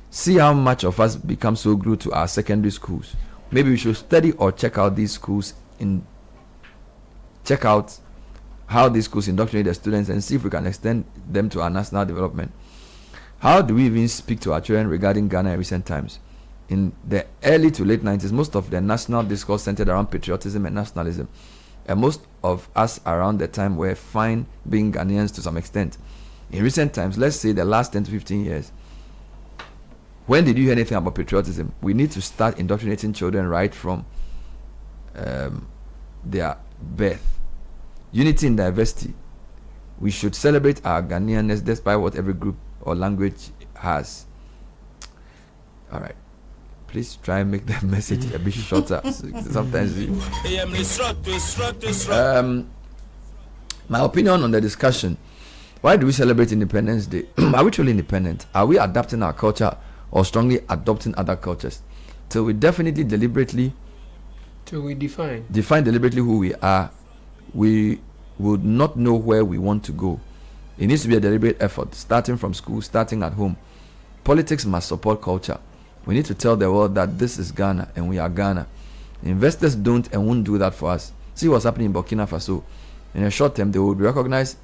See how much of us become so glued to our secondary schools. Maybe we should study or check out these schools check out how these schools indoctrinate the students and see if we can extend them to our national development. How do we even speak to our children regarding Ghana in recent times? In the early to late 90s, most of the national discourse centered around patriotism and nationalism, and most of us around the time were fine being Ghanaians to some extent. In recent times, let's say the last 10 to 15 years, when did you hear anything about patriotism? We need to start indoctrinating children right from their birth. Unity in diversity. We should celebrate our Ghanaianness despite what every group or language has. All right. Please try and make the message a bit shorter. Sometimes my opinion on the discussion. Why do we celebrate Independence Day? Are we truly independent? Are we adapting our culture or strongly adopting other cultures? Till we definitely deliberately define deliberately who we are, we would not know where we want to go. It needs to be a deliberate effort, starting from school, starting at home. Politics must support culture. We need to tell the world that this is Ghana and we are Ghana. Investors don't and won't do that for us. See what's happening in Burkina Faso. In a short term, they will be recognized,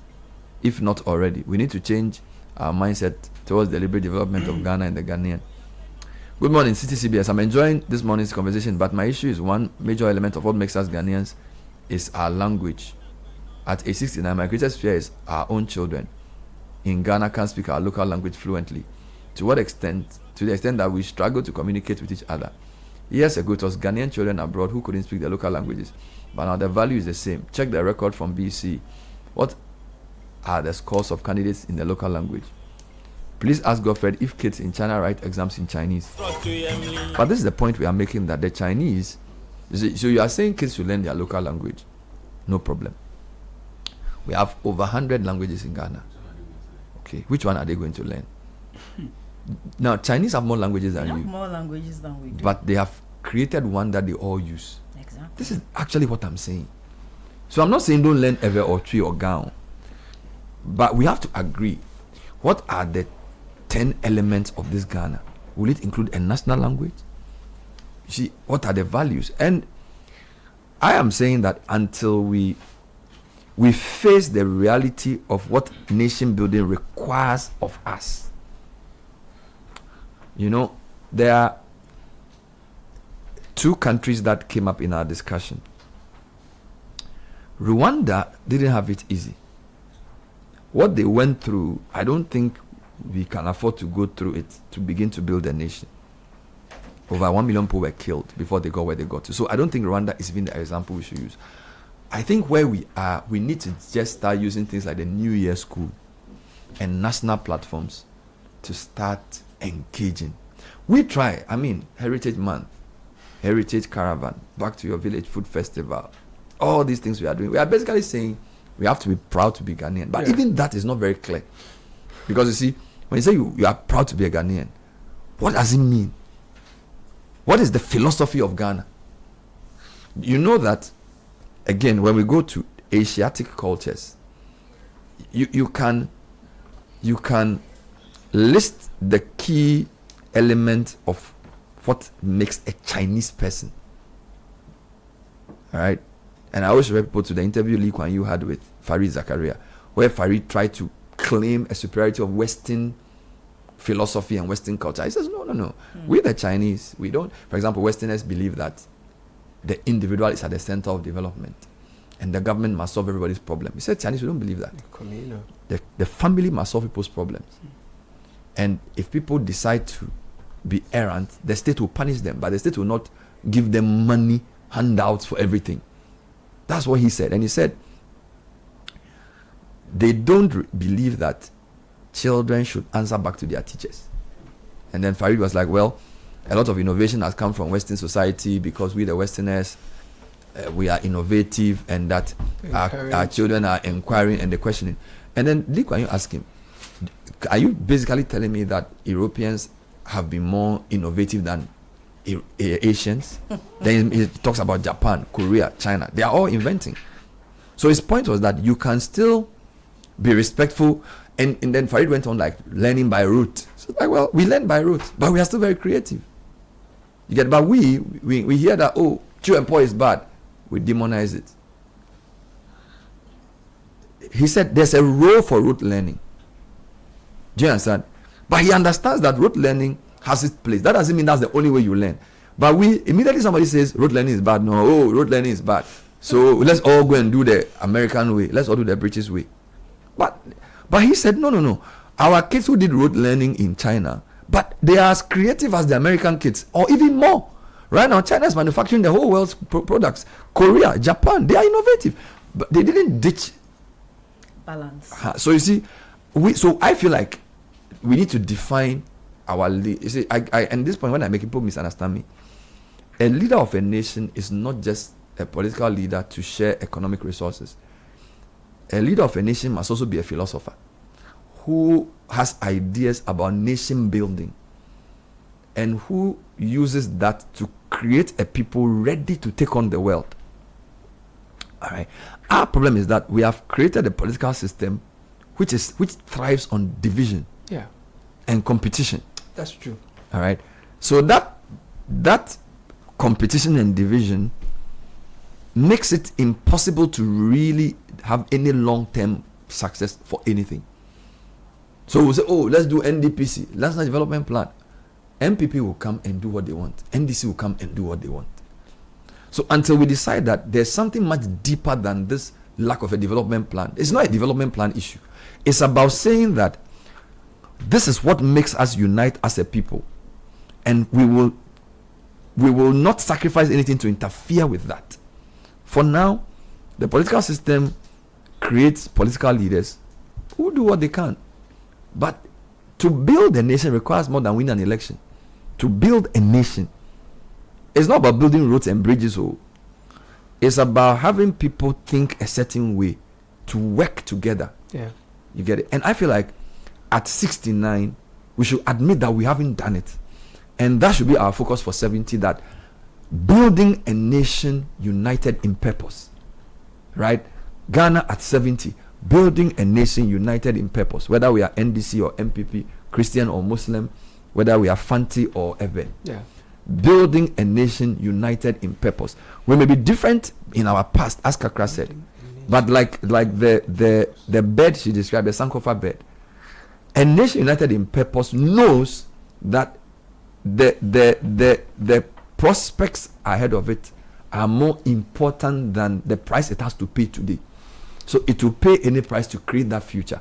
if not already. We need to change our mindset towards the deliberate development of Ghana and the Ghanaian. Good morning, CIti CBS. I'm enjoying this morning's conversation, but my issue is one major element of what makes us Ghanaians is our language. At age 69, my greatest fear is our own children in Ghana can't speak our local language fluently. To what extent? To the extent that we struggle to communicate with each other. Years ago, it was Ghanaian children abroad who couldn't speak the local languages, but now the value is the same. Check the record from BC. What are the scores of candidates in the local language? Please ask Godfred if kids in China write exams in Chinese. But this is the point we are making, that the Chinese, so you are saying kids should learn their local language. No problem. We have over 100 languages in Ghana. Okay, which one are they going to learn? Now, Chinese have more languages than you. More languages than we do. But they have created one that they all use. Exactly. This is actually what I'm saying. So I'm not saying don't learn Ewe or Twi or Gaon. But we have to agree. What are the 10 elements of this Ghana? Will it include a national language? See, what are the values? And I am saying that until we face the reality of what nation building requires of us. You know, there are two countries that came up in our discussion. Rwanda didn't have it easy. What they went through, I don't think we can afford to go through it to begin to build a nation. Over 1 million people were killed before they got where they got to. So I don't think Rwanda is even the example we should use. I think where we are, we need to just start using things like the New Year School and national platforms to start engaging. We try, Heritage Month, Heritage Caravan, Back to Your Village Food Festival, all these things we are doing. We are basically saying we have to be proud to be Ghanaian. But even that is not very clear. Because you see, when you say you are proud to be a Ghanaian, what does it mean? What is the philosophy of Ghana? You know that, again, when we go to Asiatic cultures, you can list the key element of what makes a Chinese person. All right? And I always refer people to the interview Lee Kuan Yew had with Farid Zakaria, where Farid tried to claim a superiority of Western philosophy and Western culture. He says, no. We the Chinese, we don't. For example, Westerners believe that the individual is at the center of development and the government must solve everybody's problem. He said, Chinese, we don't believe that. The family must solve people's problems. And if people decide to be errant, the state will punish them, but the state will not give them money, handouts for everything. That's what he said. And he said, they don't believe that children should answer back to their teachers. And then Farid was like, well, a lot of innovation has come from Western society because we the Westerners, we are innovative, and that our children are inquiring and they're questioning. And then Lee Kuan Yew asked him, are you basically telling me that Europeans have been more innovative than Asians? Then he talks about Japan, Korea, China. They are all inventing. So his point was that you can still be respectful. And then Farid went on like learning by rote. So it's like, well, we learn by rote, but we are still very creative. You get, but we hear that, oh, chew and pour is bad. We demonize it. He said there's a role for rote learning. Do you understand? But he understands that rote learning has its place. That doesn't mean that's the only way you learn. But immediately somebody says rote learning is bad. No, rote learning is bad. So let's all go and do the American way. Let's all do the British way. But he said, no. Our kids who did rote learning in China, but they are as creative as the American kids, or even more. Right now, China is manufacturing the whole world's products. Korea, Japan, they are innovative. But they didn't ditch balance. So you see, so I feel like we need to define our lead. You see, at this point, when I make people misunderstand me, a leader of a nation is not just a political leader to share economic resources. A leader of a nation must also be a philosopher who has ideas about nation building and who uses that to create a people ready to take on the world. All right. Our problem is that we have created a political system which thrives on division and competition. That's true. All right. So that competition and division makes it impossible to really have any long-term success for anything. So we'll say, oh, let's do NDPC, National Development Plan. MPP will come and do what they want. NDC will come and do what they want. So until we decide that there's something much deeper than this lack of a development plan, it's not a development plan issue. It's about saying that this is what makes us unite as a people, and we will not sacrifice anything to interfere with that. For now, the political system creates political leaders who do what they can. But to build a nation requires more than winning an election. To build a nation, it's not about building roads and bridges. It's about having people think a certain way, to work together. Yeah. You get it? And I feel like at 69, we should admit that we haven't done it. And that should be our focus for 70, that building a nation united in purpose. Right? Ghana at 70, building a nation united in purpose, whether we are NDC or MPP, Christian or Muslim, whether we are Fanti or Eben. Yeah. Building a nation united in purpose. We may be different in our past, as Kakra said, but like the bed she described, the Sankofa bed, a nation united in purpose knows that the prospects ahead of it are more important than the price it has to pay today. So it will pay any price to create that future.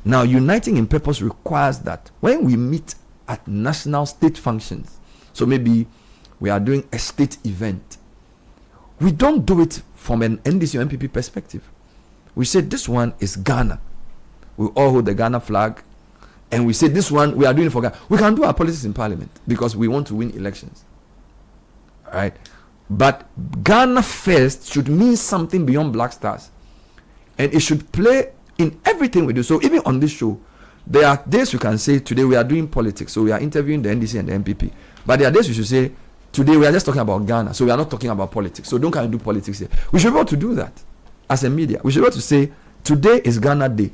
Now, uniting in purpose requires that when we meet at national state functions, so maybe we are doing a state event, we don't do it from an NDC or MPP perspective. We say this one is Ghana. We all hold the Ghana flag, and we say this one we are doing it for Ghana. We can do our politics in parliament because we want to win elections. All right? But Ghana first should mean something beyond Black Stars. And it should play in everything we do. So even on this show, there are days you can say, today we are doing politics. So we are interviewing the NDC and the MPP. But there are days you should say, today we are just talking about Ghana. So we are not talking about politics. So don't kind of do politics here. We should be able to do that as a media. We should be able to say, today is Ghana Day.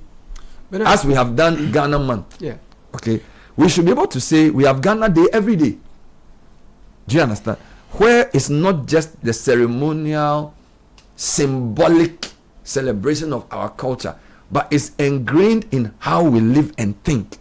But as we have done Ghana Month. Yeah. Okay. We should be able to say, we have Ghana Day every day. Do you understand? Where it's not just the ceremonial, symbolic celebration of our culture, but it's ingrained in how we live and think.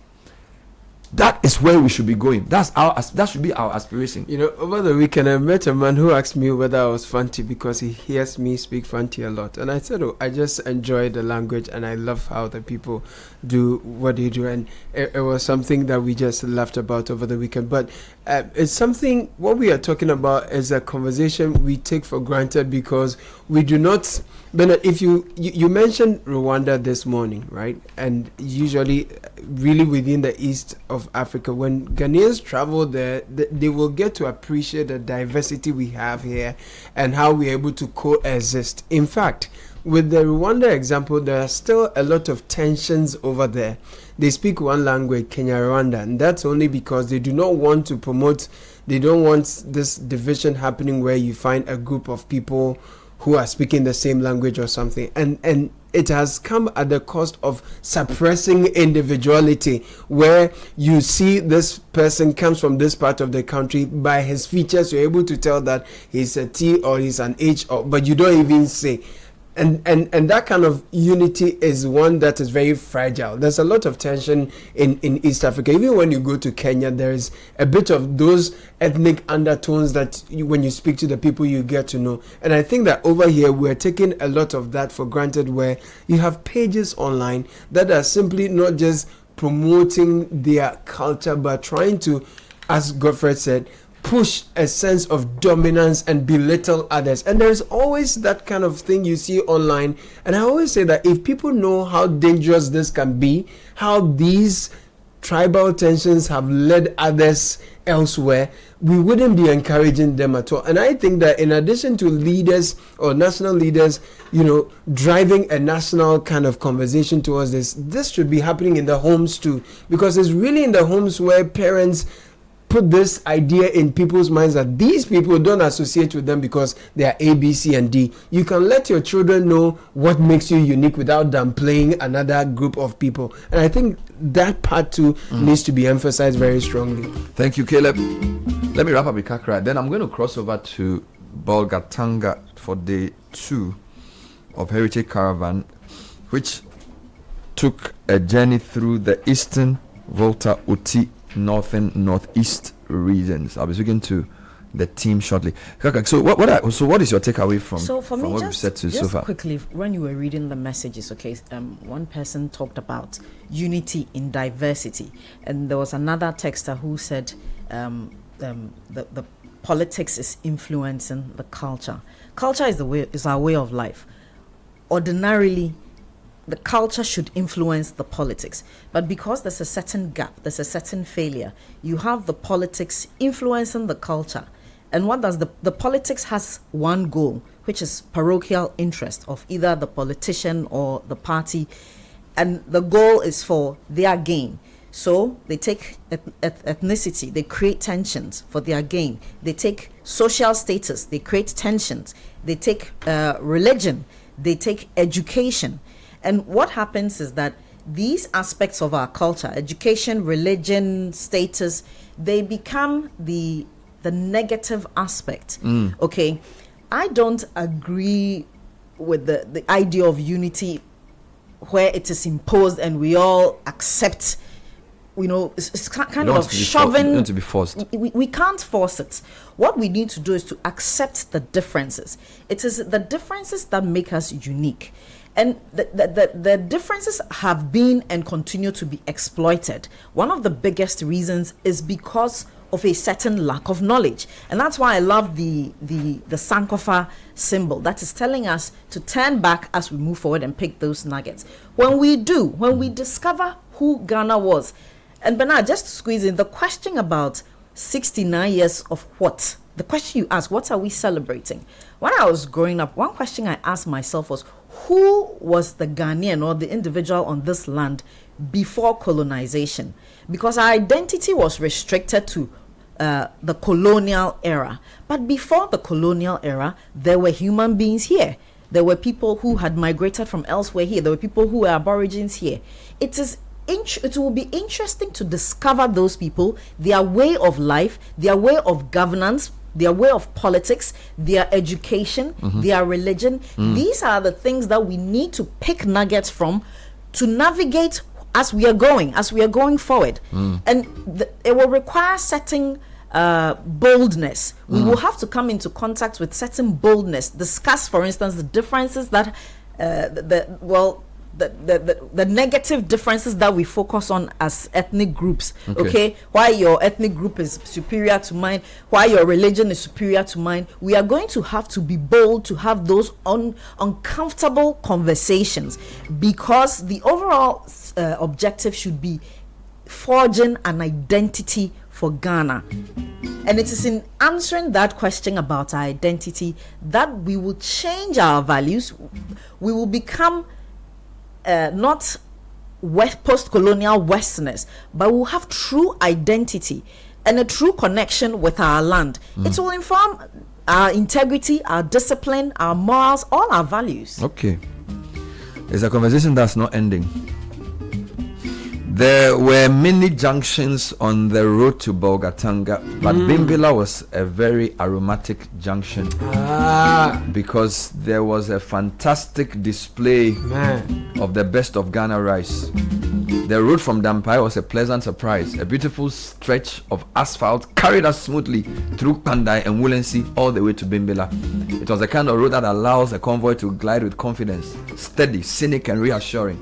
That is where we should be going. That should be our aspiration. You know, over the weekend I met a man who asked me whether I was Fanti because he hears me speak Fanti a lot, and I said, "Oh, I just enjoy the language and I love how the people do what they do." And it was something that we just laughed about over the weekend. But it's something. What we are talking about is a conversation we take for granted because we do not. But if you mentioned Rwanda this morning, right? And usually, really within the east of Africa, when Ghanaians travel there, they will get to appreciate the diversity we have here and how we're able to coexist. In fact, with the Rwanda example, there are still a lot of tensions over there. They speak one language, Kenya-Rwanda, and that's only because they do not want to promote, they don't want this division happening where you find a group of people who are speaking the same language or something, and it has come at the cost of suppressing individuality, where you see this person comes from this part of the country, by his features you're able to tell that he's a T or he's an H, but you don't even say. And that kind of unity is one that is very fragile. There's a lot of tension in East Africa. Even when you go to Kenya, there's a bit of those ethnic undertones that when you speak to the people, you get to know. And I think that over here, we're taking a lot of that for granted, where you have pages online that are simply not just promoting their culture, but trying to, as Godfred said, push a sense of dominance and belittle others. And there's always that kind of thing you see online. And I always say that if people know how dangerous this can be, how these tribal tensions have led others elsewhere, we wouldn't be encouraging them at all. And I think that in addition to leaders or national leaders, driving a national kind of conversation towards this should be happening in the homes too, because it's really in the homes where parents put this idea in people's minds that these people, don't associate with them because they are A, B, C, and D. You can let your children know what makes you unique without downplaying another group of people. And I think that part too needs to be emphasized very strongly. Thank you, Caleb. Let me wrap up with Kakra. Then I'm going to cross over to Bolgatanga for day 2 of Heritage Caravan, which took a journey through the Eastern Volta Uti Northern Northeast regions. I'll be speaking to the team shortly. So what is your takeaway from me, what we've said so far? Quickly, when you were reading the messages, one person talked about unity in diversity, and there was another texter who said the politics is influencing the culture. Culture is our way of life. Ordinarily, the culture should influence the politics. But because there's a certain gap, there's a certain failure, you have the politics influencing the culture. And what does the politics has one goal, which is parochial interest of either the politician or the party. And the goal is for their gain. So they take ethnicity, they create tensions for their gain. They take social status, they create tensions. They take religion, they take education. And what happens is that these aspects of our culture, education, religion, status, they become the negative aspect. Okay, I don't agree with the idea of unity where it is imposed and we all accept it's kind of shoving. Not to be forced. We can't force it. What we need to do is to accept the differences. It is the differences that make us unique. And the differences have been and continue to be exploited. One of the biggest reasons is because of a certain lack of knowledge. And that's why I love the Sankofa symbol that is telling us to turn back as we move forward and pick those nuggets. When we discover who Ghana was, and Bernard, just to squeeze in the question about 69 years of what? The question you asked, what are we celebrating? When I was growing up, one question I asked myself was, who was the Ghanaian or the individual on this land before colonization? Because our identity was restricted to the colonial era. But before the colonial era, there were human beings here. There were people who had migrated from elsewhere here. There were people who were aborigines here. It will be interesting to discover those people, their way of life, their way of governance, their way of politics, their education, their religion. These are the things that we need to pick nuggets from to navigate as we are going forward. And it will require certain boldness. We will have to come into contact with certain boldness, discuss, for instance, the differences that the negative differences that we focus on as ethnic groups. Okay, why your ethnic group is superior to mine, why your religion is superior to mine. We are going to have to be bold to have those uncomfortable conversations, because the overall objective should be forging an identity for Ghana. And it is in answering that question about our identity that we will change our values. We will become not post-colonial Westerners, but we'll have true identity and a true connection with our land. It will inform our integrity, our discipline, our morals, all our values. Okay. It's a conversation that's not ending. There were many junctions on the road to Bolgatanga, but Bimbila was a very aromatic junction because there was a fantastic display of the best of Ghana rice. The road from Dampai was a pleasant surprise. A beautiful stretch of asphalt carried us smoothly through Pandai and Wulensi all the way to Bimbila. It was the kind of road that allows a convoy to glide with confidence, steady, scenic and reassuring.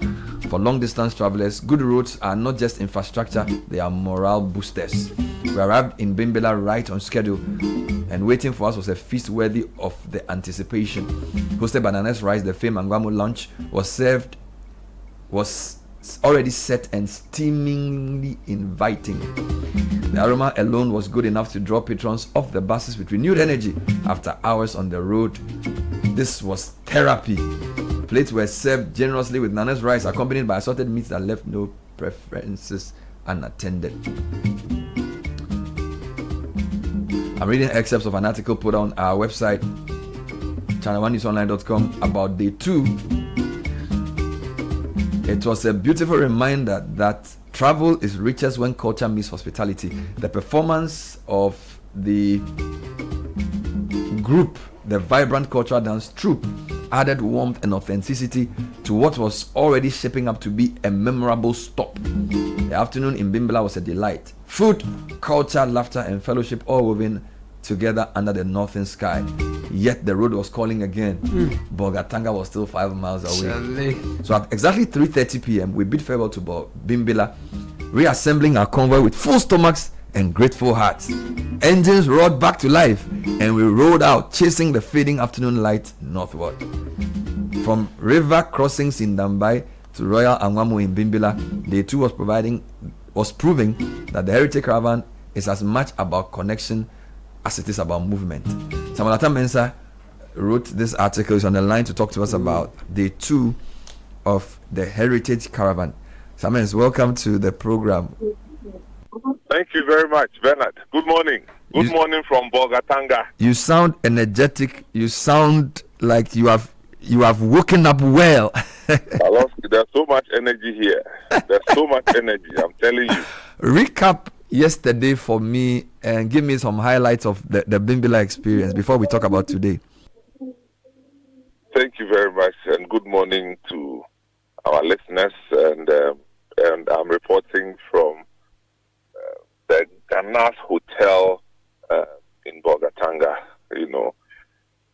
For long distance travelers, good roads are not just infrastructure, they are morale boosters. We arrived in Bimbila right on schedule, and waiting for us was a feast worthy of the anticipation. Hosted by Nanes Rice, the famed Angwamo lunch was already set and steamingly inviting. The aroma alone was good enough to draw patrons off the buses with renewed energy after hours on the road. This was therapy. Plates were served generously with Nanes rice, accompanied by assorted meats that left no preferences unattended. I'm reading excerpts of an article put on our website, channel1newsonline.com, about day 2. It was a beautiful reminder that travel is richest when culture meets hospitality. The performance of the group, the vibrant cultural dance troupe, added warmth and authenticity to what was already shaping up to be a memorable stop. The afternoon in Bimbila was a delight. Food, culture, laughter, and fellowship all woven together under the northern sky. Yet the road was calling again. Bolgatanga was still 5 miles away. So at exactly 3:30 p.m., we bid farewell to Bimbila, reassembling our convoy with full stomachs and grateful hearts. Engines roared back to life, and we rode out, chasing the fading afternoon light northward. From river crossings in Dambai to Royal Angwamo in Bimbila, day 2 was proving that the Heritage Caravan is as much about connection as it is about movement. Samalata Mensah wrote this article. Is on the line to talk to us about day 2 of the Heritage Caravan. Samens, welcome to the program. Thank you very much, Bernard. Good morning. Good morning from Bolgatanga. You sound energetic. You sound like you have woken up well. There's so much energy here. There's so much energy, I'm telling you. Recap yesterday for me and give me some highlights of the Bimbila experience before we talk about today. Thank you very much, and good morning to our listeners. And I'm reporting from the Ghana's Hotel in Bogatanga.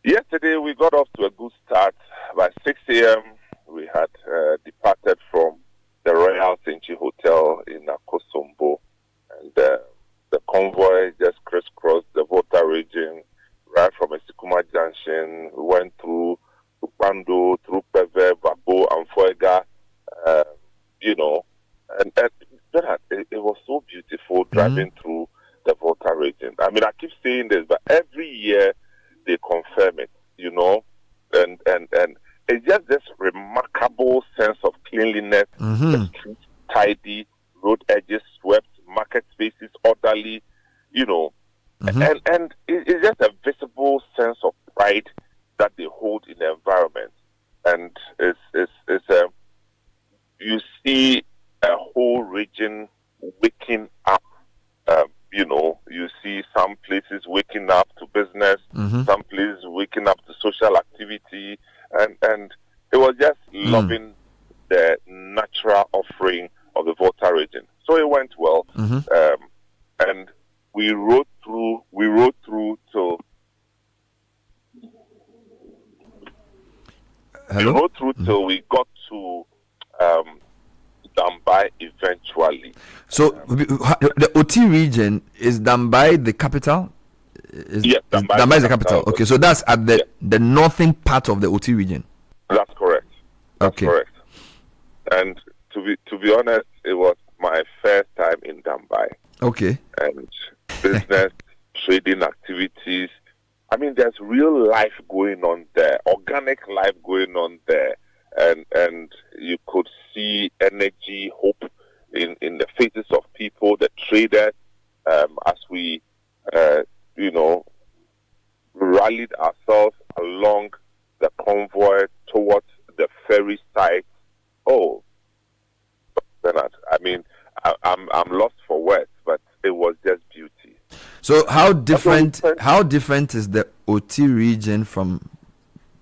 Yesterday we got off to a good start. By 6 a.m. we had departed from the Royal Senchi Hotel in Akosombo, and the convoy just crisscrossed the Volta region right from Esikuma Junction. We went through Upando, through Peve, Babo, and Fuega, and it was so beautiful driving through the Volta region. I mean, I keep saying this, but every year they confirm it, and it's just this remarkable sense of cleanliness, the streets tidy, road edges swept, market spaces orderly, and it's just a visible sense of pride that they hold in the environment, and you see a whole region waking up. You see some places waking up to business, some places waking up to social activity, and it was just loving the natural offering of the Volta region. So it went well, and we rode through till we got to Dambai eventually. So the OT region, is Dambai the capital? Yes, Dambai is the capital. Okay, so that's at the northern part of the OT region. That's correct. That's correct. And to be honest, it was my first time in Dambai. Okay. And business, trading activities. I mean, there's real life going on there, organic life going on there. And you could see energy, hope in the faces of people, the traders, as we, rallied ourselves along the convoy towards the ferry site. Oh, Bernard, I mean, I'm lost for words, but it was just beauty. So how different is the OT region from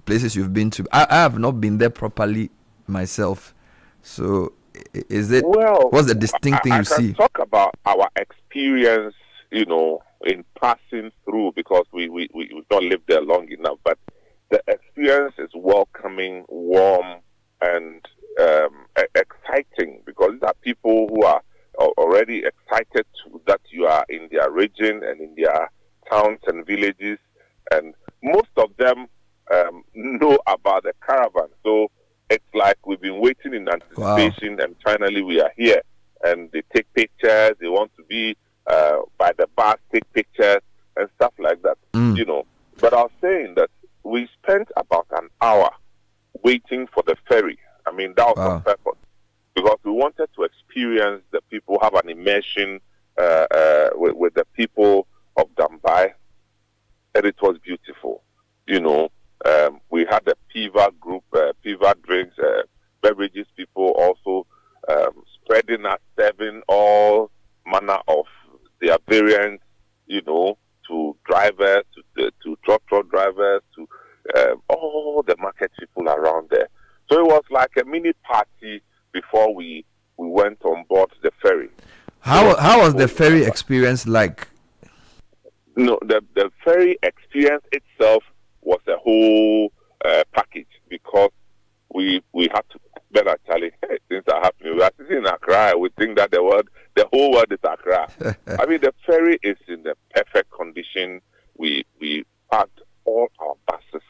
places you've been to? I have not been there properly myself. So is it, what's the distinct thing you see? I can talk about our experience, in passing through, because we've not lived there long enough, but the experience is welcoming, warm, and exciting, because these are people who are already excited that you are in their region and in their towns and villages, and most of them know about the caravan. So it's like we've been waiting in anticipation, and finally we are here. And they take pictures, they want to be by the bus, take pictures and stuff like that, But I was saying that we spent about an hour waiting for the ferry. I mean, that was on purpose, because we wanted to experience the people, have an immersion with the people of Dambai, and it was beautiful. We had the PIVA group, PIVA drinks, beverages people also spreading us, serving all manner of their variants, to drivers, to truck drivers, to all the market people around there. So it was like a mini party before we went on board the ferry. How was the ferry experience like? No, the ferry experience itself was a whole package, because we had to better Charlie. Things are happening. We are sitting in Accra. We think that the whole world is Accra. I mean, the ferry is in the perfect condition. We parked all our buses,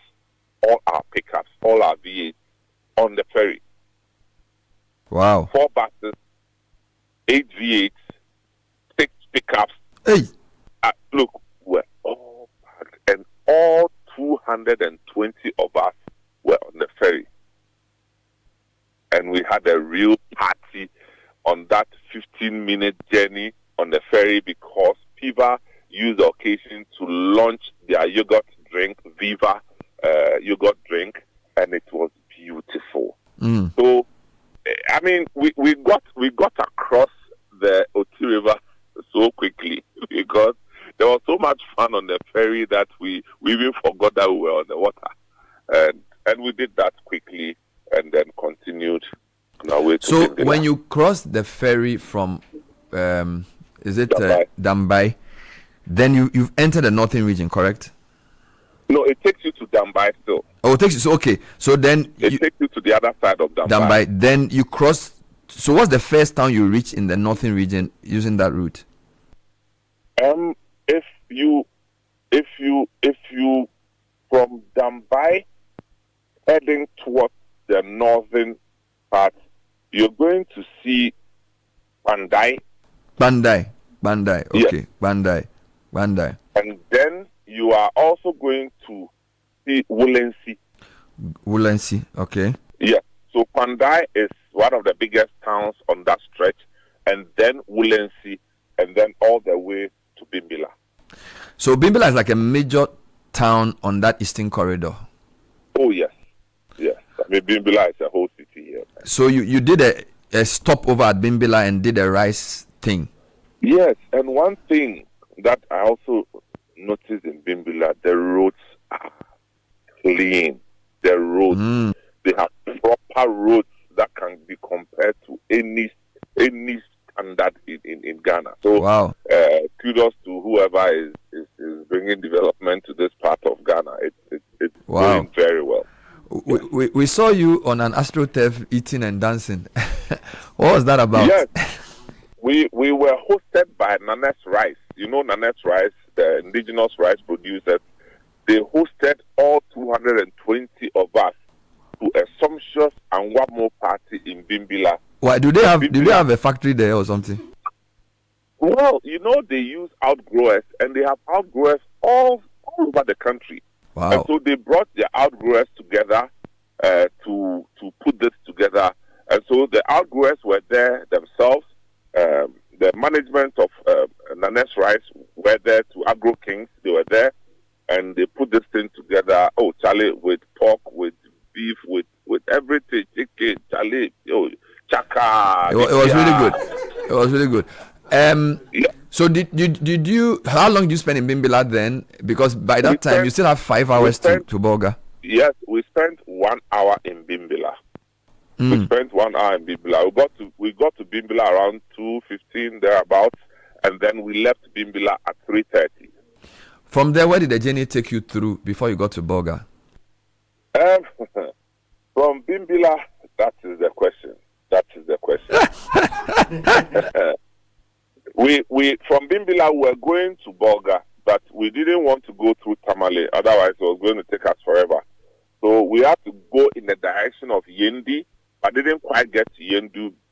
all our pickups, all our V8s on the ferry. Wow. 4 buses, 8 V8s, 6 pickups. Hey. Look, we're all packed, and all 220 of us were on the ferry. And we had a real party on that 15-minute journey on the ferry, because PIVA used the occasion to launch their yogurt drink, Viva yogurt drink, and it was beautiful. So, I mean, we got across the Oti River so quickly, because there was so much fun on the ferry that we even forgot that we were on the water. And we did that quickly, and then continued on our way to So Gindila. when you crossed the ferry from is is it Dambai? Then you've entered the northern region, correct? No, it takes you to Dambai still. Oh, it takes you. So okay. So then it takes you to the other side of Dambai. Dambai. Then you cross. So what's the first town you reach in the northern region using that route? If you from Dambai heading towards the northern part, you're going to see Bandai. Okay, yes. Bandai. And then you are also going to see Wolensi, okay. Yes. So Bandai is one of the biggest towns on that stretch, and then Wolensi, and then all the way to Bimbila. So Bimbila is like a major town on that eastern corridor. Oh yes. I mean, Bimbila is a whole city here. So you did a stopover at Bimbila and did a rice thing. Yes, and one thing that I also noticed in Bimbila, the roads are clean. The roads, they have proper roads that can be compared to any standard in Ghana. So, wow. Kudos to whoever is bringing development to this part of Ghana. It's doing very well. We saw you on an AstroTurf eating and dancing. What was that about? Yes. We were hosted by Nanes Rice. You know Nanes Rice, the indigenous rice producers. They hosted all 220 of us to a sumptuous and one more party in Bimbila. Why do they have a factory there or something? Well, they use outgrowers, and they have outgrowers all over the country. Wow. And so they brought their outgrowers together to put this together. And so the outgrowers were there themselves. The management of Nanes Rice were there, to Agro Kings. They were there, and they put this thing together. Oh, Charlie, with pork, with beef, with everything, chicken, Charlie, chaka. It was really good. It was really good. So did you? How long did you spend in Bimbila then? Because by that time you still have 5 hours to Bolga. Yes, we spent 1 hour in Bimbila. We spent 1 hour in Bimbila. We got to Bimbila around 2:15 thereabouts, and then we left Bimbila at 3:30. From there, where did the journey take you through before you got to Bolga? From Bimbila, that is the question. We from Bimbila we were going to Bolga, but we didn't want to go through Tamale. Otherwise, it was going to take us forever. So we had to go in the direction of Yendi. I didn't quite get to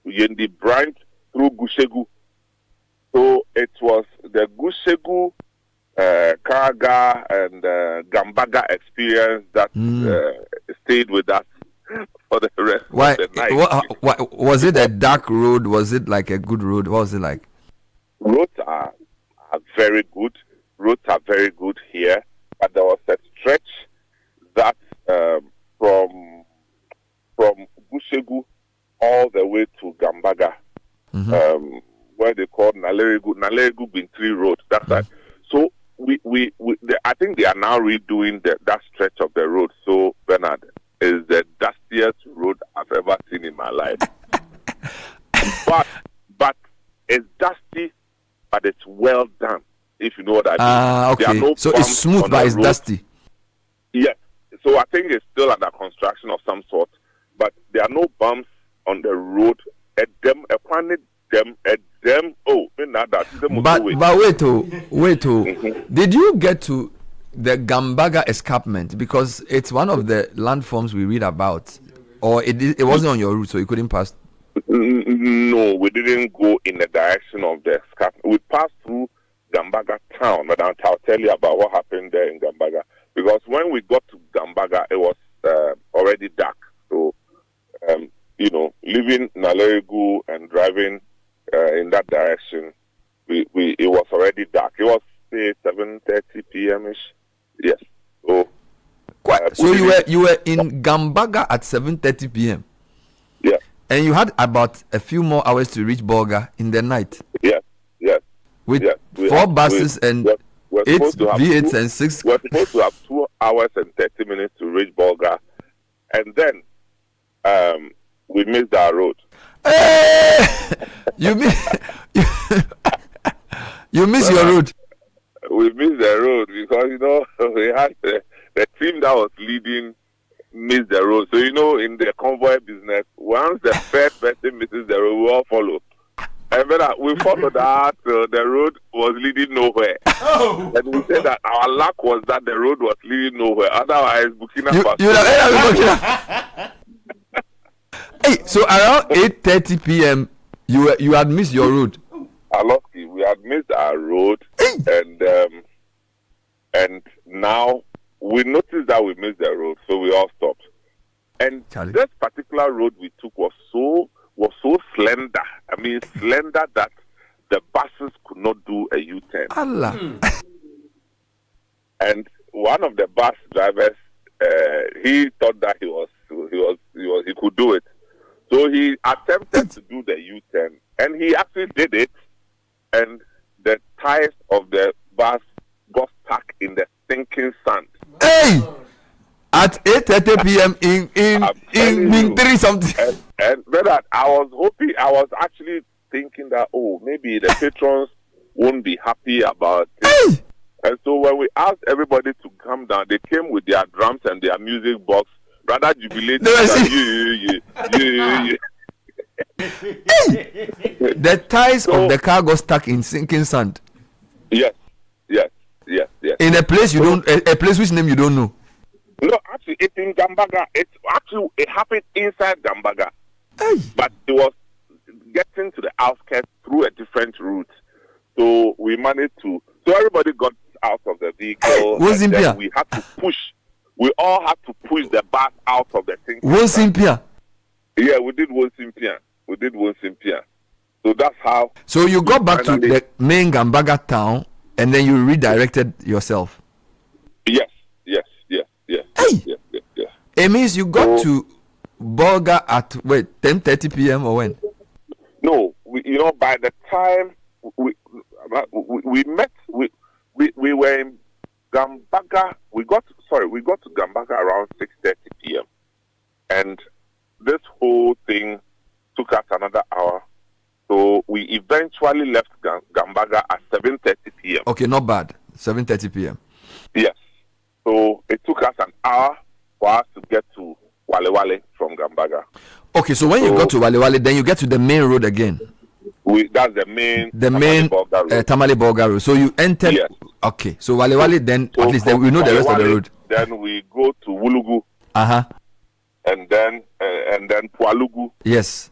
Yendi branch through Gushegu. So it was the Gushegu, Kaga, and Gambaga experience that stayed with us for the rest of the night. Was it a dark road? Was it like a good road? What was it like? Roads are very good. Roads are very good here. But there was a stretch that from Gushegu all the way to Gambaga, where they call Nalerigu Bintri Road. That's right. So I think they are now redoing that stretch of the road. So Bernard is the dustiest road I've ever seen in my life. but it's dusty, but it's well done. If you know what I mean. Okay. No so it's smooth, but it's dusty. Yes. So I think it's still under construction of some sort, but there are no bumps on the road. But wait, did you get to the Gambaga escarpment? Because it's one of the landforms we read about, or it wasn't on your route, so you couldn't pass. No, we didn't go in the direction of the escarpment. We passed through Gambaga town, but I'll tell you about what happened there in Gambaga. Because when we got to Gambaga, it was already dark. So, leaving Nalerigu and driving in that direction, it was already dark. It was say 7:30 p.m. ish. Yes. So, so you were in Gambaga at 7:30 p.m. Yeah. And you had about a few more hours to reach Bolga in the night. Yes. With 4 buses and 8 V8s and 6. We're supposed to have 2 hours and 30 minutes to reach Bolga, and then we missed our road. You mean You miss your road. We missed the road because we had the team that was leading missed the road. So in the convoy business, once the first person misses the road, we all follow. And then we followed that the road was leading nowhere. Oh. And we said that our luck was that the road was leading nowhere. Otherwise, Burkina Faso. Hey, so around 8:30 p.m., you had missed your road. Aloski, we had missed our road, and now we noticed that we missed the road, so we all stopped. And this particular road we took was so slender. I mean, slender that the buses could not do a U-turn. Allah. And one of the bus drivers, he thought that he could do it. So he attempted to do the U-turn, and he actually did it. And the tires of the bus got stuck in the sinking sand. Hey! At 8:30 p.m. in Mintiri something. And that I was actually thinking that maybe the patrons won't be happy about it. Hey! And so when we asked everybody to come down, they came with their drums and their music box, rather jubilating. The tires of the car got stuck in sinking sand. Yes. In a place a place whose name you don't know. No, actually, it's in Gambaga. It happened inside Gambaga, but it was getting to the outskirts through a different route. So we managed to. So everybody got out of the vehicle. And then we had to push. We all had to push the bus out of the thing. Wonsimpia. Yeah, we did Wonsimpia. So that's how. So you got back to the main Gambaga town, and then you redirected yourself. Yes. It means you got to Bolga at 10:30 p.m. or when? No, by the time we met, we were in Gambaga. We got to Gambaga around 6:30 p.m. and this whole thing took us another hour. So we eventually left Gambaga at 7:30 p.m. Okay, not bad. 7:30 p.m. Yes. So it took us an hour for us to get to Walewale from Gambaga. Okay, so when you got to Walewale, then you get to the main road again. That's the main Tamale Bolga road. So you entered. Yes. Okay, so Walewale, then at least then we know the rest of the road. Then we go to Wulugu. And then Pualugu. Yes.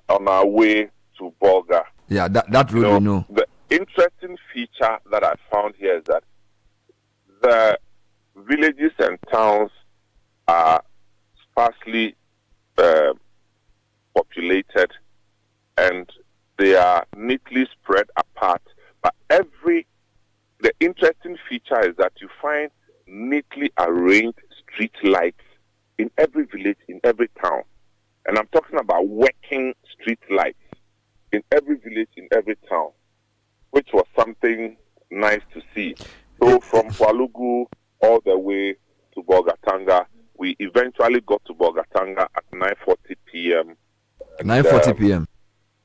On our way to Bolga. Yeah, that road we know. The interesting feature that I found here is that the villages and towns are sparsely populated and they are neatly spread apart. But the interesting feature is that you find neatly arranged street lights in every village, in every town. And I'm talking about working street lights in every village, in every town, which was something nice to see. So from Pualugu all the way to Bolgatanga, we eventually got to Bolgatanga at 9:40 p.m. 9:40 p.m.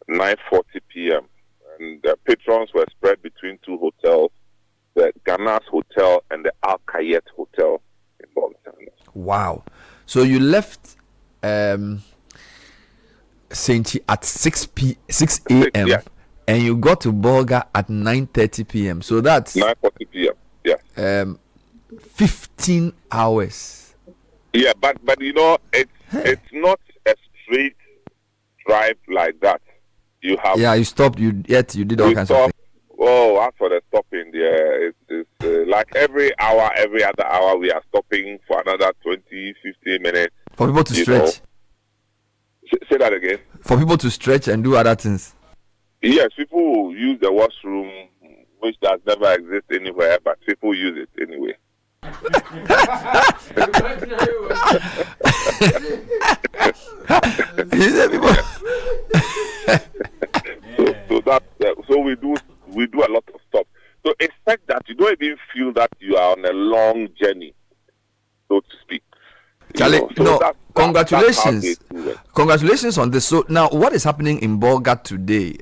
9:40 p.m. And the patrons were spread between two hotels, the Ghana's Hotel and the Al Kayet Hotel in Bolgatanga. Wow. So you left CIti at 6 a.m. Yeah. And you got to Bolga at 9:30 p.m. So that's 9:40 p.m. Yeah. 15 hours. Yeah, but it's not a straight drive like that. You have you stopped. You did all kinds of things. Oh, as for the stopping, it's like every hour, every other hour, we are stopping for another 20, 15 minutes. For people to stretch. Say that again. For people to stretch and do other things. Yes, people use the washroom, which does never exist anywhere, but people use it anyway. So we do a lot of stuff. So expect that you don't even feel that you are on a long journey, so to speak. Charlie, that's congratulations. Congratulations on this. So now what is happening in Bolga today?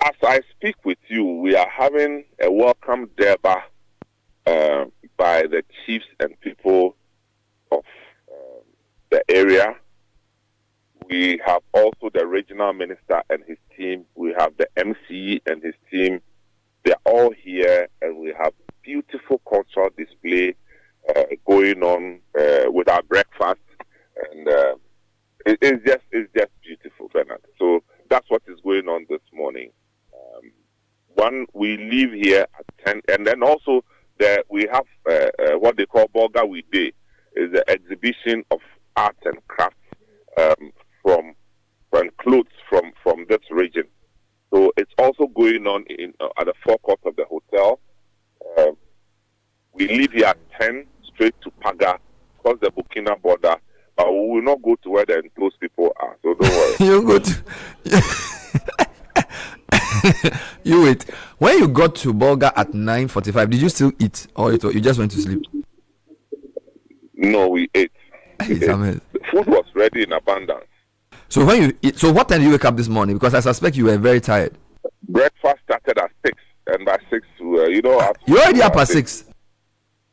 As I speak with you, we are having a welcome Durbar by the chiefs and people of the area. We have also the regional minister and his team. We have the MC and his team. They're all here, and we have beautiful cultural display going on with our breakfast, and it's just beautiful, Bernard. So that's what is going on this morning. We leave here at 10, and then also we have what they call Bolga We Day, is the exhibition of art and crafts from clothes from this region. So it's also going on at the forecourt of the hotel. We leave here at 10 straight to Paga, cross the Burkina border, but we will not go to where the enclosed people are. So don't worry. You go to. You wait. When you got to Bolga at 9:45, did you still eat, or you just went to sleep? No, we ate. The food was ready in abundance. So when you eat, so what time did you wake up this morning? Because I suspect you were very tired. Breakfast started at 6, and by 6, you already up at 6.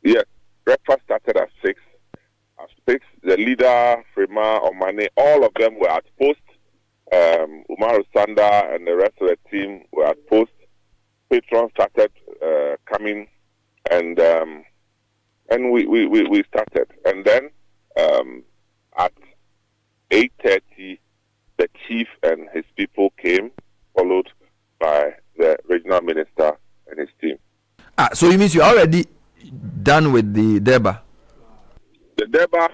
Yes, breakfast started at 6. At 6, the leader, Frema, Omane, all of them were at post. Umaru Sanda and the rest of the team were at post. Patrons started coming, and we started. And then at 8:30, the chief and his people came, followed by the regional minister and his team. So it means you're already done with the Durbar? The Durbar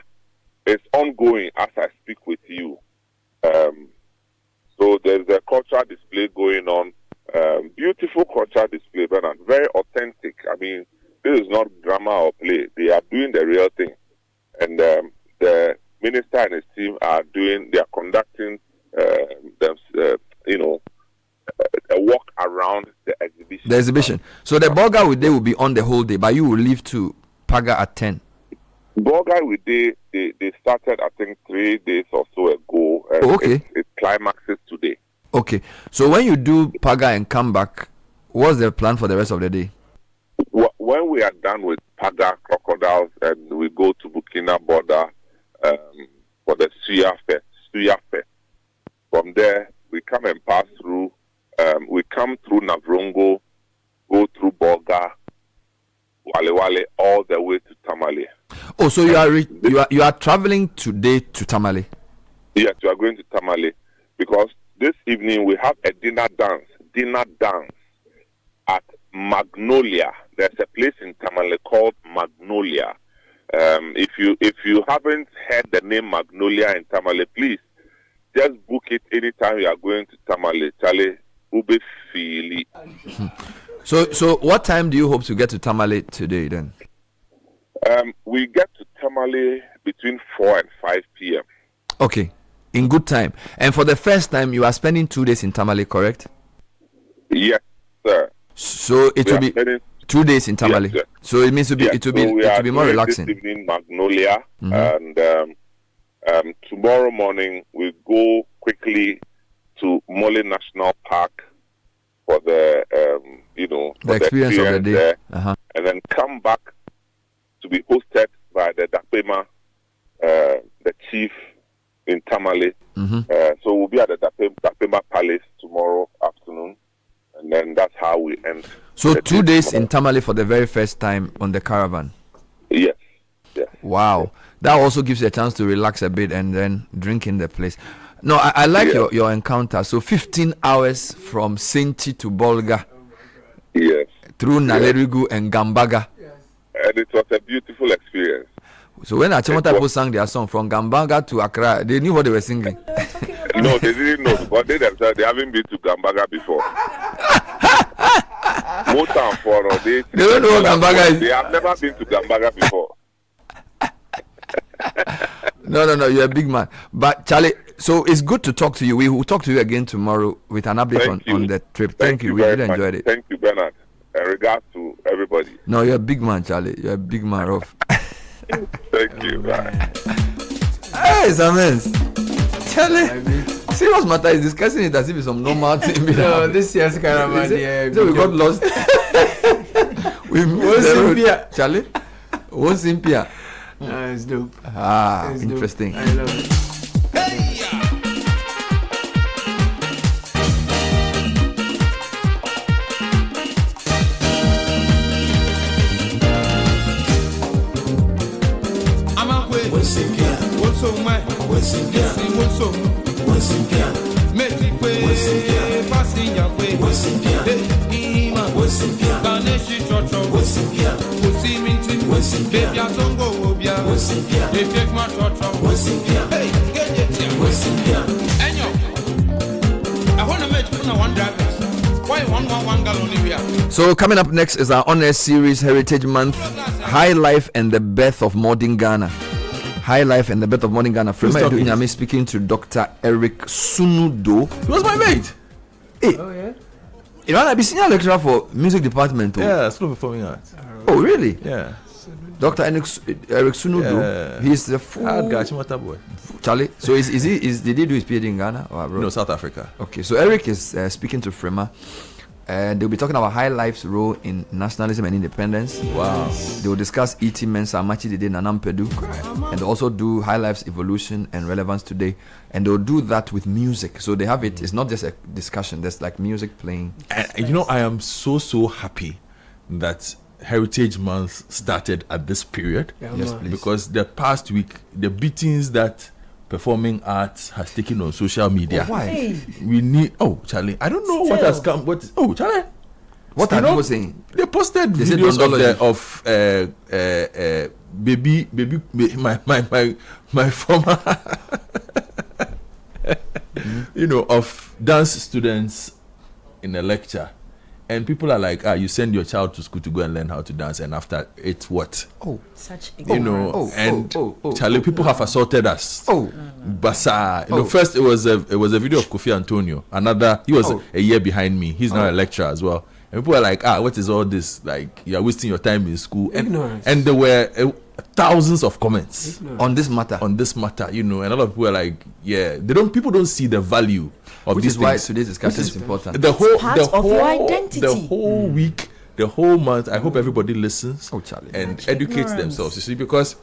is ongoing as I speak with you. So there's a cultural display going on. Beautiful cultural display, Bernard. Very authentic. I mean, this is not drama or play. They are doing the real thing. And the minister and his team they are conducting a walk around the exhibition. The exhibition. So the Bolga We Day will be on the whole day, but you will leave to Paga at 10. Bolga We Day, they started, I think, 3 days or so ago. And okay. It climaxes today. Okay. So when you do Paga and come back, what's the plan for the rest of the day? When we are done with Paga crocodiles and we go to Burkina border for the Suya Fest. From there, we come and pass through. We come through Navrongo, go through Bolga, Wale, all the way to Tamale. Oh, so you are traveling today to Tamale? Yes, you are going to Tamale because this evening we have a dinner dance at Magnolia. There's a place in Tamale called Magnolia. If you haven't heard the name Magnolia in Tamale, please just book it anytime you are going to Tamale. Chale Ube Fili. So what time do you hope to get to Tamale today then? We get to Tamale between 4 and 5 p.m. Okay, in good time. And for the first time, you are spending 2 days in Tamale, correct? Yes, sir. So it will be 2 days in Tamale. Yes, so it means it will be more relaxing. This evening Magnolia, and tomorrow morning we go quickly to Mole National Park for the the experience of the day, there, and then come back to be hosted by the Dapema, the chief in Tamale. So we'll be at the Dapema Palace tomorrow afternoon, and then that's how we end. So 2 days in Tamale for the very first time on the caravan. Yes. Wow, that also gives you a chance to relax a bit and then drink in the place. No, I like your encounter. So 15 hours from CIti to Bolga. Yes. Through Nalerigu and Gambaga. And it was a beautiful experience. So when Achimota people sang their song from Gambaga to Accra, they knew what they were singing. No, they didn't know because they themselves, they haven't been to Gambaga before. They don't know what Gambaga is. They have never been to Gambaga before. No, you're a big man. But Charlie, so it's good to talk to you. We will talk to you again tomorrow with an update on the trip. Thank you. We really enjoyed it. Thank you, Bernard. And regards to everybody. No, you're a big man, Charlie. You're a big man, Rolf. Thank you. Bye. Hey, Zamens. Charlie. Serious matter is discussing it as if it's some normal thing. No, this year's caravan. So we got lost. We missed the road. Charlie? What's Simpia? It's dope. It's interesting. Dope. I love it. So coming up next is our honors series, Heritage Month, High Life and the Birth of Modern Ghana. High Life and the Birth of Modern Ghana. I'm speaking to Dr. Eric Sunudo. He was my mate. Hey. Oh yeah. You know, I've been senior lecturer for music department. Yeah, School of Performing Arts. Oh really? Yeah. Dr. Eric Sunudo. Yeah. He's the full boy. Charlie. So did he do his PhD in Ghana or abroad? No, South Africa. Okay, so Eric is speaking to Frema. They'll be talking about High Life's role in nationalism and independence. Wow. They will discuss E.T. Mensah, Amachi Dede, Nanam Pedu, and they'll also do High Life's evolution and relevance today. And they'll do that with music. So they have it. It's not just a discussion. There's like music playing. And you know, I am so happy that Heritage Month started at this period. Yes, please. Because the past week, the beatings that performing arts has taken on social media. Oh, why? We need. Oh, Charlie, I don't know what has come. Charlie, what are people saying? They posted videos of baby, my former, of dance students in a lecture. And people are like, you send your child to school to go and learn how to dance, and after it's what? Oh, such Charlie, people have assaulted us. Basa. First it was a video of Kofi Antonio. Another, he was a year behind me. He's now a lecturer as well. And people are like, what is all this? Like, you are wasting your time in school. And there were thousands of comments on this matter. And a lot of people are like, people don't see the value of which these is why things. today's discussion is important. The whole your identity. The whole week, the whole month, I hope everybody listens Charlie. and educates themselves. You see, because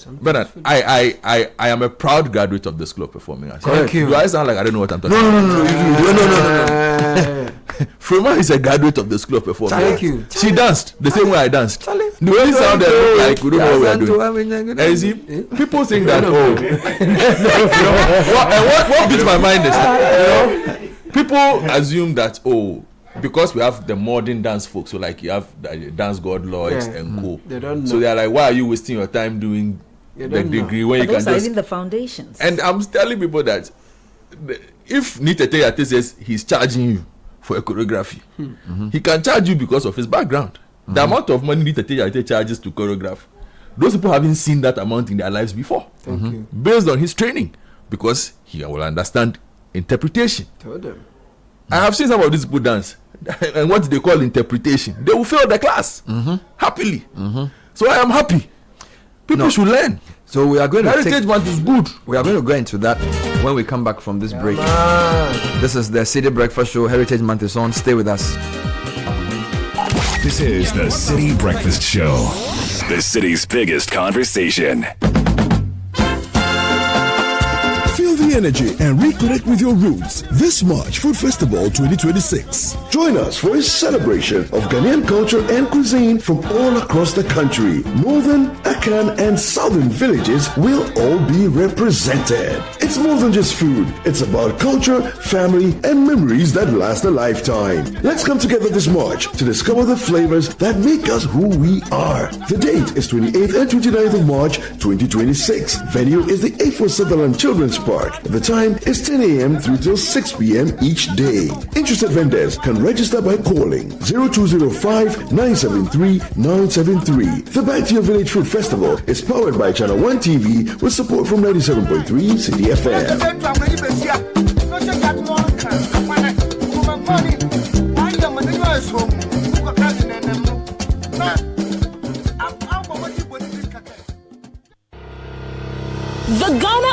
Bernard, I am a proud graduate of the School of Performing Arts. Thank you. Do I sound like I don't know what I'm talking about? No. Frema is a graduate of the School of Performing Arts. Thank you. She danced the same way I danced. The way it sounded like we don't know what we are doing. And you see, people think that what beats my mind is people assume that because we have the modern dance folks, so like you have the dance god Lloyds and co. They don't know. So they're like, why are you wasting your time doing the degree when you can those are just even the foundations? And I'm telling people that if Nite Teyate says he's charging you for a choreography, he can charge you because of his background. The amount of money Nite Teyate charges to choreograph, those people haven't seen that amount in their lives before. Thank you. Based on his training, because he will understand interpretation. Told them. I have seen some of these people dance, and what they call interpretation, they will fail the class happily. So I am happy. People should learn. So we are going to Heritage Month is good. We are going to go into that when we come back from this break. This is the CIti Breakfast Show. Heritage Month is on. Stay with us. This is the CIti Breakfast Show, the city's biggest conversation. Feel the energy and reconnect with your roots this March Food Festival 2026. Join us for a celebration of Ghanaian culture and cuisine from all across the country. Northern, Akan, and Southern villages will all be represented. It's more than just food. It's about culture, family, and memories that last a lifetime. Let's come together this March to discover the flavors that make us who we are. The date is 28th and 29th of March 2026. Venue is the A4 Sutherland Children's Park. The time is 10 a.m. through till 6 p.m. each day. Interested vendors can register by calling 0205-973-973. The Back to Your Village Food Festival is powered by Channel 1 TV with support from 97.3 CIti FM. The Ghana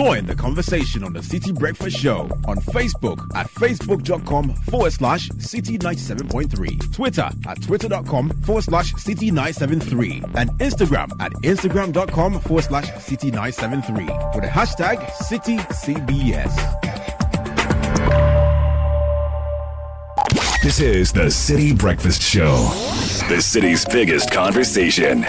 Join the conversation on the City Breakfast Show on Facebook at facebook.com/City97.3, Twitter at twitter.com/City973, and Instagram at instagram.com/City973 with the hashtag CityCBS. This is the City Breakfast Show, the city's biggest conversation.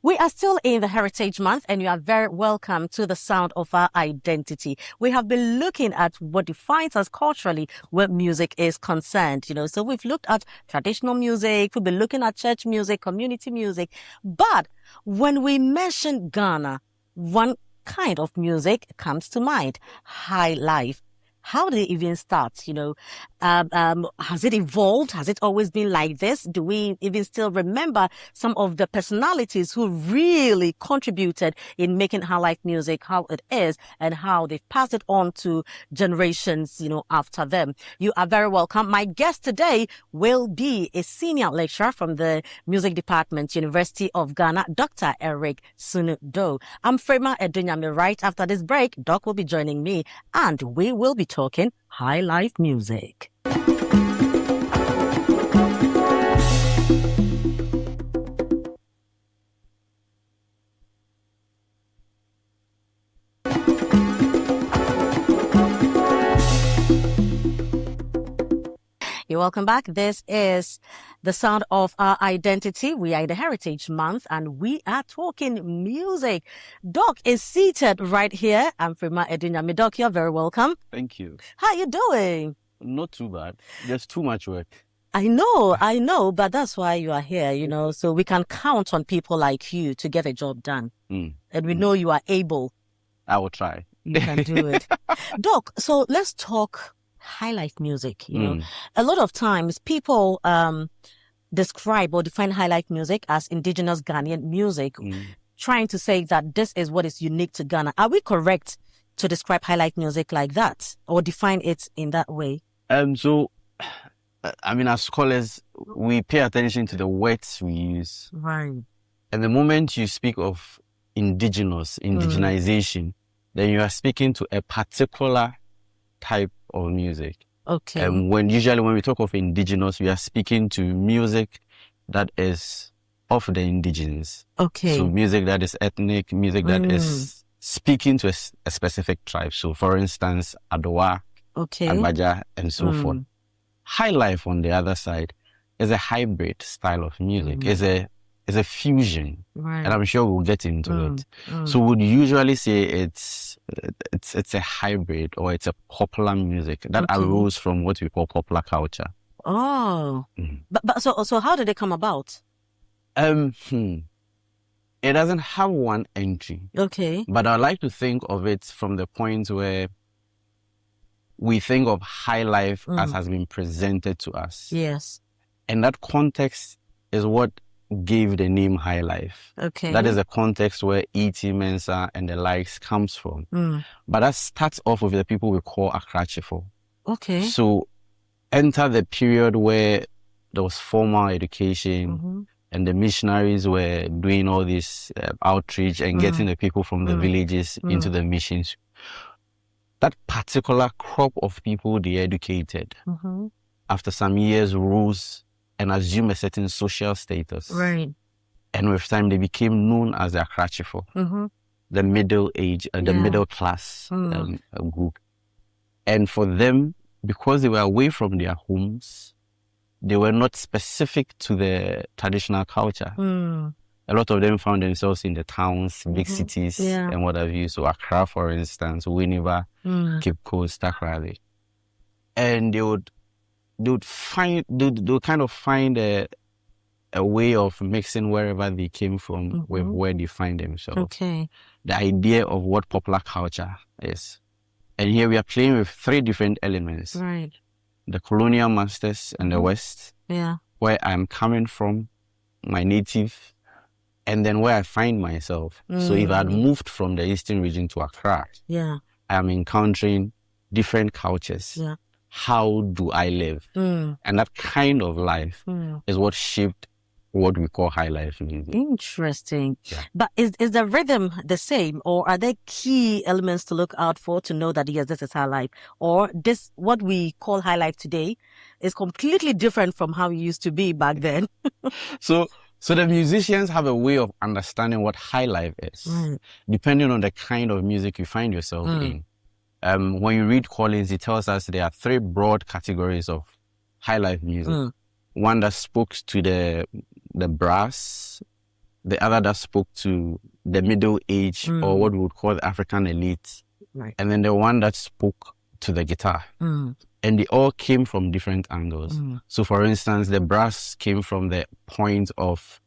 We are still in the Heritage Month, and you are very welcome to the sound of our identity. We have been looking at what defines us culturally where music is concerned. So we've looked at traditional music, we've been looking at church music, community music. But when we mention Ghana, one kind of music comes to mind: high life. How did it even start? Has it evolved? Has it always been like this? Do we even still remember some of the personalities who really contributed in making high life music how it is, and how they've passed it on to generations, after them? You are very welcome. My guest today will be a senior lecturer from the Music Department, University of Ghana, Dr. Eric Sunudo. I'm Frema Edunyame. Right after this break, Doc will be joining me, and we will be talking high life music. You're welcome back. This is the sound of our identity. We are in the Heritage Month, and we are talking music. Doc is seated right here. I'm Frema Edunyame. Doc, you're very welcome. Thank you. How you doing? Not too bad. There's too much work. I know, but that's why you are here, so we can count on people like you to get a job done. And we know you are able. I will try. You can do it. Doc, so let's talk high life music. A lot of times people describe or define high life music as indigenous Ghanaian music, trying to say that this is what is unique to Ghana. Are we correct to describe high life music like that, or define it in that way? So, as scholars, we pay attention to the words we use. Right. And the moment you speak of indigenization, then you are speaking to a particular type of music. Okay. When we talk of indigenous, we are speaking to music that is of the indigenous. Okay. So music that is ethnic, music that is speaking to a specific tribe. So for instance, Adowa, Agbaja, and so forth. High life, on the other side, is a hybrid style of music. It's a fusion, right. And I'm sure we'll get into it. So we'd usually say it's a hybrid, or it's a popular music that arose from what we call popular culture. Oh, but so how did it come about? It doesn't have one entry. Okay. But I like to think of it from the point where we think of high life as has been presented to us. Yes. And that context is what gave the name high life. Okay. That is the context where E.T. Mensah and the likes comes from. But that starts off with the people we call Akrachifo. Okay. So enter the period where there was formal education and the missionaries were doing all this outreach and getting the people from the villages into the missions. That particular crop of people they educated, after some years, rose and assumed a certain social status. Right. And with time, they became known as the Akrachifo, the middle age, the middle class group. And for them, because they were away from their homes, they were not specific to the traditional culture. A lot of them found themselves in the towns, big cities, and what have you. So Accra, for instance, Winneba, Cape Coast, Takoradi. And they would they would kind of find a way of mixing wherever they came from with where they find themselves. Okay. The idea of what popular culture is. And here we are playing with 3 different elements. Right. The colonial masters and the West. Yeah. Where I'm coming from, my native, and then where I find myself. So if I had moved from the eastern region to Accra, yeah, I'm encountering different cultures. Yeah. How do I live? And that kind of life is what shaped what we call high life music. Interesting. Yeah. But is the rhythm the same, or are there key elements to look out for to know that yes, this is high life, or this what we call high life today is completely different from how it used to be back then? So the musicians have a way of understanding what high life is, depending on the kind of music you find yourself in. When you read Collins, he tells us there are 3 broad categories of high life music. One that spoke to the brass, the other that spoke to the middle age or what we would call the African elite, and then the one that spoke to the guitar. And they all came from different angles. So for instance, the brass came from the point of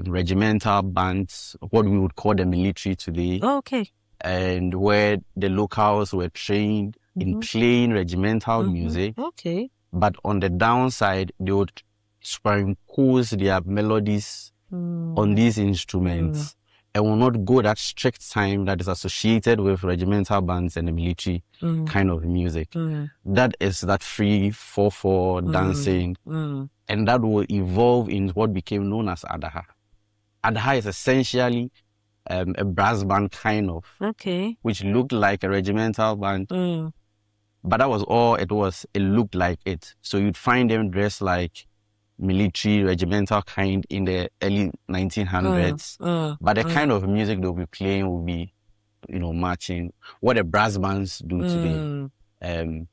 regimental bands, what we would call the military today. Okay. And where the locals were trained in playing regimental music. Okay. But on the downside, they would superimpose their melodies on these instruments and will not go that strict time that is associated with regimental bands and the military kind of music. That is that free 4/4 dancing. And that will evolve in what became known as Adaha. Adaha is essentially a brass band kind of, which looked like a regimental band. But that was all it was. It looked like it. So you'd find them dressed like military, regimental kind in the early 1900s. But the kind of music they'll be playing will be, marching. What the brass bands do today.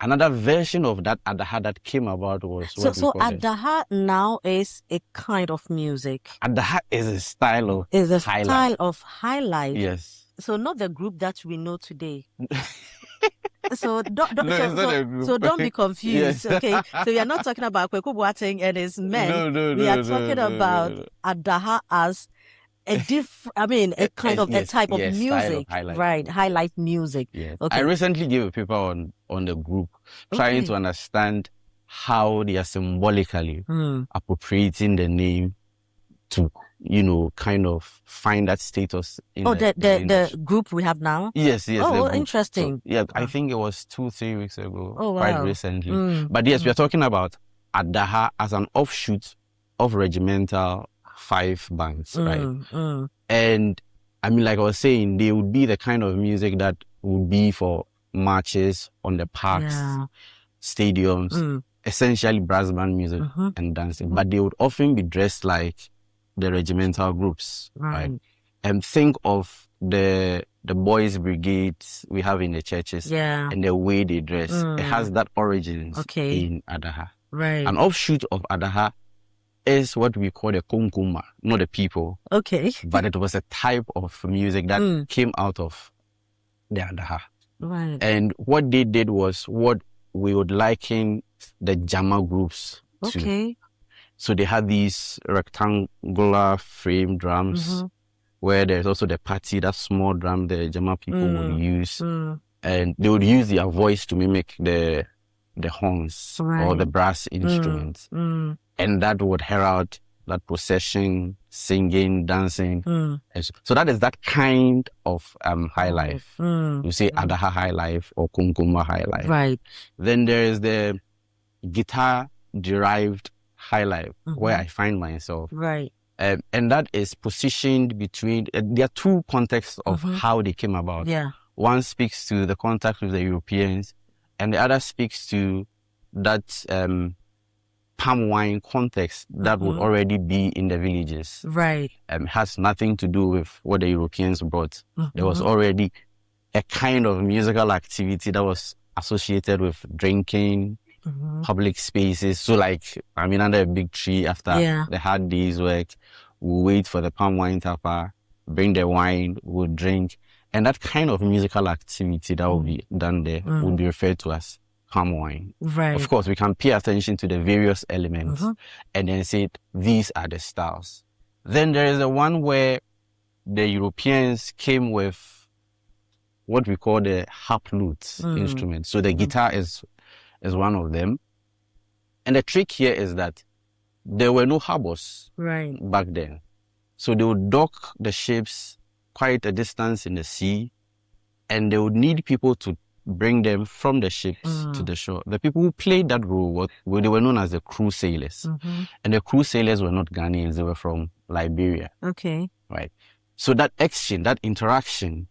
Another version of that Adaha that came about was... So Adaha now is a kind of music. Adaha is a style of high life. Of high life. Yes. So not the group that we know today. So don't be confused. Yes. Okay, so we are not talking about Kweku Boateng and his men. We are talking about Adaha as a type of music, right? High life music. Yes. Okay. I recently gave a paper on the group trying to understand how they are symbolically appropriating the name to kind of find that status in the group we have now. Yes. Oh, interesting. So, I think it was 2-3 weeks ago. Oh, wow. Quite recently. But yes, we are talking about Adaha as an offshoot of regimental 5 bands, right? And I mean, like I was saying, they would be the kind of music that would be for marches on the parks, stadiums, essentially brass band music and dancing. But they would often be dressed like the regimental groups, right? And think of the boys' brigades we have in the churches and the way they dress. It has that origins in Adaha. Right. An offshoot of Adaha is what we call the kunkuma, not the people. Okay. But it was a type of music that came out of the Adaha. Right. And what they did was what we would liken the Jama groups to. Okay. So they had these rectangular frame drums where there's also the party, that small drum the Jama people would use. And they would use their voice to mimic the horns or the brass instruments. And that would herald that procession, singing, dancing. So that is that kind of high life. You say Adaha high life or Kunkuma high life. Right. Then there is the guitar-derived high life where I find myself. Right. And that is positioned between... there are 2 contexts of how they came about. Yeah. One speaks to the contact with the Europeans, and the other speaks to that palm wine context that would already be in the villages. Right. Has nothing to do with what the Europeans brought. There was already a kind of musical activity that was associated with drinking, public spaces. So under a big tree after the hard day's work, we'll wait for the palm wine tapper, bring the wine, we'll drink. And that kind of musical activity that will be done there would be referred to as palm wine. Right. Of course, we can pay attention to the various elements and then say these are the styles. Then there is the one where the Europeans came with what we call the harp lute instrument. So the guitar is one of them. And the trick here is that there were no harbors back then. So they would dock the ships quite a distance in the sea, and they would need people to bring them from the ships to the shore. The people who played that role, they were known as the crew sailors. And the crew sailors were not Ghanaians, they were from Liberia. Okay. Right. So that exchange, that interaction,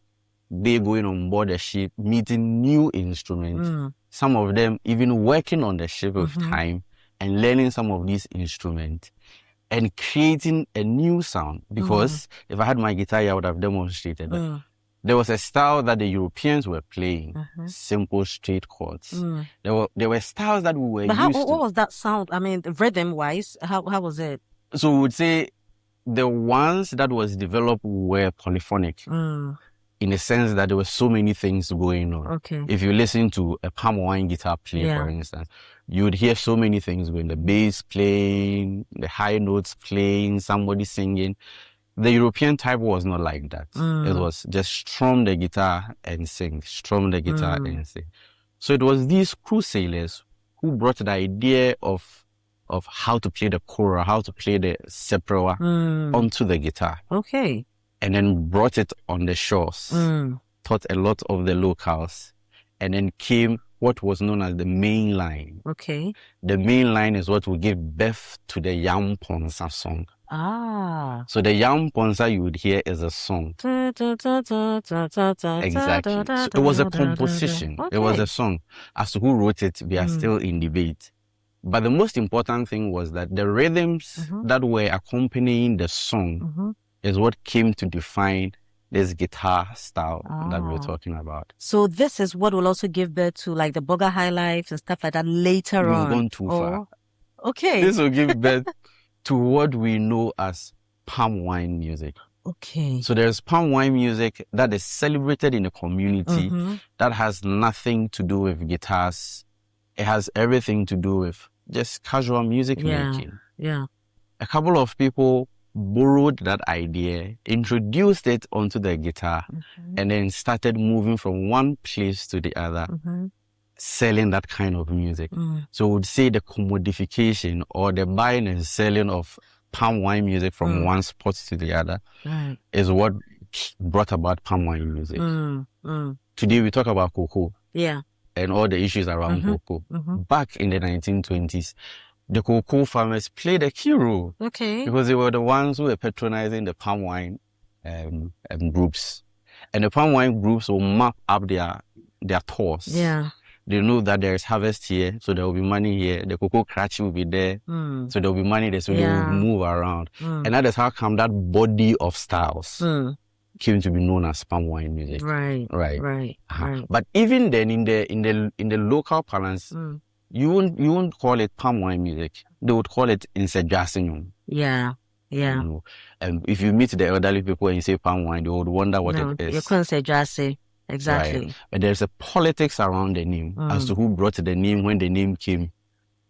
they going on board the ship, meeting new instruments, some of them even working on the ship with time and learning some of these instruments and creating a new sound. Because if I had my guitar here, I would have demonstrated that. There was a style that the Europeans were playing, simple straight chords. There were styles that we were used to. What was that sound? I mean, rhythm-wise, how was it? So we would say the ones that was developed were polyphonic. In the sense that there were so many things going on. Okay. If you listen to a palm wine guitar player, for instance, you would hear so many things going, the bass playing, the high notes playing, somebody singing. The European type was not like that. It was just strum the guitar and sing, strum the guitar and sing. So it was these crew sailors who brought the idea of how to play the kora, how to play the seprawa onto the guitar. Okay. And then brought it on the shores, taught a lot of the locals, and then came what was known as the main line. Okay. The main line is what will give birth to the Yam Ponsa song. Ah. So the Yam Ponsa you would hear is a song. Exactly. So it was a composition. Okay. It was a song. As to who wrote it, we are still in debate. But the most important thing was that the rhythms that were accompanying the song is what came to define this guitar style that we're talking about. So this is what will also give birth to like the Boga High Life and stuff like that later on. We've gone too far. Okay. This will give birth to what we know as palm wine music. Okay. So there's palm wine music that is celebrated in the community that has nothing to do with guitars. It has everything to do with just casual music making. Yeah. A couple of people borrowed that idea, introduced it onto the guitar, and then started moving from one place to the other, selling that kind of music. So we would say the commodification or the buying and selling of palm wine music from one spot to the other is what brought about palm wine music. Today we talk about cocoa. Yeah. And all the issues around cocoa. Back in the 1920s, the cocoa farmers played a key role. Okay. Because they were the ones who were patronizing the palm wine groups. And the palm wine groups will map up their tours. Yeah. They know that there is harvest here, so there will be money here. The cocoa crutch will be there, so there will be money there, so they will move around. And that is how come that body of styles came to be known as palm wine music. Right. But even then, in the local parlance, you won't call it palm wine music. They would call it insedjasinyum. Yeah. You know, if you meet the elderly people and you say palm wine, they would wonder what it is. You couldn't say jasi. Exactly. Right. But there's a politics around the name as to who brought the name when the name came.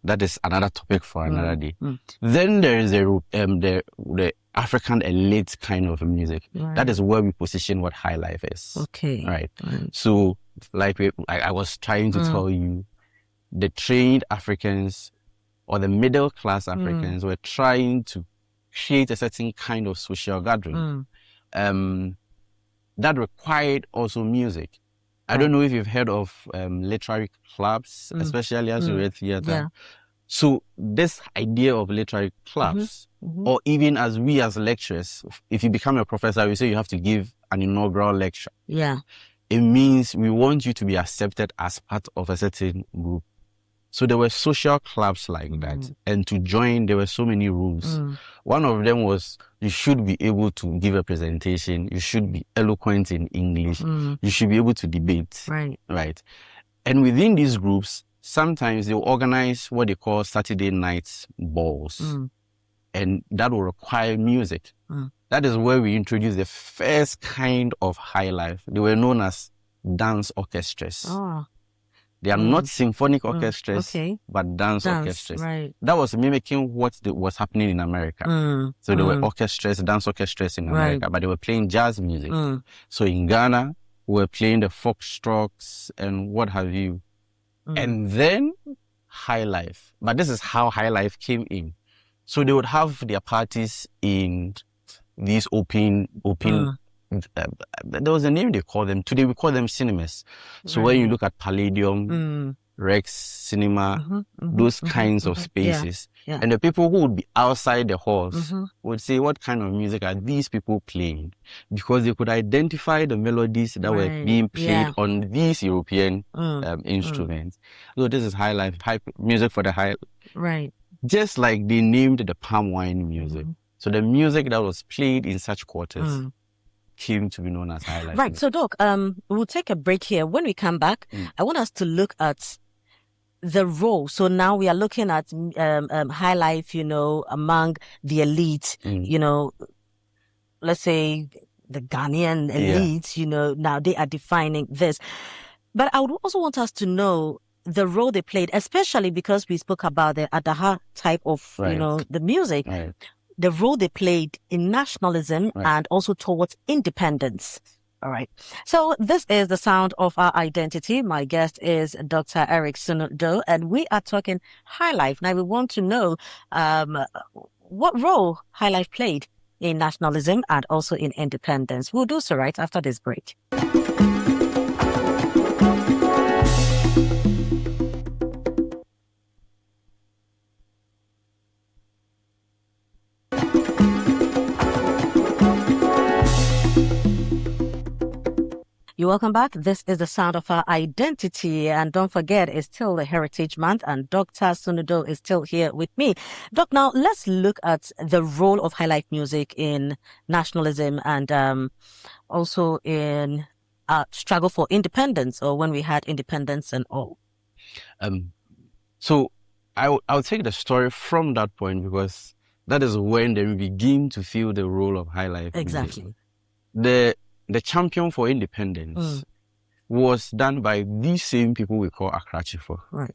That is another topic for another day. Then there is the African elite kind of music. Right. That is where we position what high life is. Okay. Right. So, like I was trying to tell you, the trained Africans or the middle class Africans were trying to create a certain kind of social gathering. That required also music. I don't know if you've heard of literary clubs, especially as you read theater. Yeah. So this idea of literary clubs, or even as we as lecturers, if you become a professor, we say you have to give an inaugural lecture. Yeah. It means we want you to be accepted as part of a certain group. So there were social clubs like that. And to join, there were so many rules. One of them was you should be able to give a presentation. You should be eloquent in English. You should be able to debate. Right. And within these groups, sometimes they will organize what they call Saturday night balls. And that will require music. That is where we introduced the first kind of high life. They were known as dance orchestras. They are not symphonic orchestras, but dance orchestras. Right. That was mimicking what was happening in America. So there were orchestras, dance orchestras in America, but they were playing jazz music. So in Ghana, we were playing the foxtrots and what have you. And then high life. But this is how high life came in. So they would have their parties in these open there was a name they call them. Today we call them cinemas. So when you look at Palladium, Rex Cinema, those kinds of spaces, and the people who would be outside the halls would say, what kind of music are these people playing? Because they could identify the melodies that were being played on these European instruments. So this is high life, music for the high. Right. Just like they named the palm wine music. So the music that was played in such quarters came to be known as high life. Right. So, Doc, we'll take a break here. When we come back, I want us to look at the role. So now we are looking at high life, among the elite, let's say the Ghanaian elite, now they are defining this. But I would also want us to know the role they played, especially because we spoke about the Adaha type of, the music. Right. The role they played in nationalism and also towards independence. All right. So this is the sound of our identity. My guest is Dr. Eric Sunudo, and we are talking high life. Now we want to know what role high life played in nationalism and also in independence. We'll do so right after this break. You're welcome back. This is the sound of our identity. And don't forget, it's still the Heritage Month and Dr. Sunudo is still here with me. Doc, now let's look at the role of high life music in nationalism and also in struggle for independence, or when we had independence and all. So I'll take the story from that point because that is when they begin to feel the role of high life Exactly. music. The champion for independence was done by these same people we call Akrachifo. Right.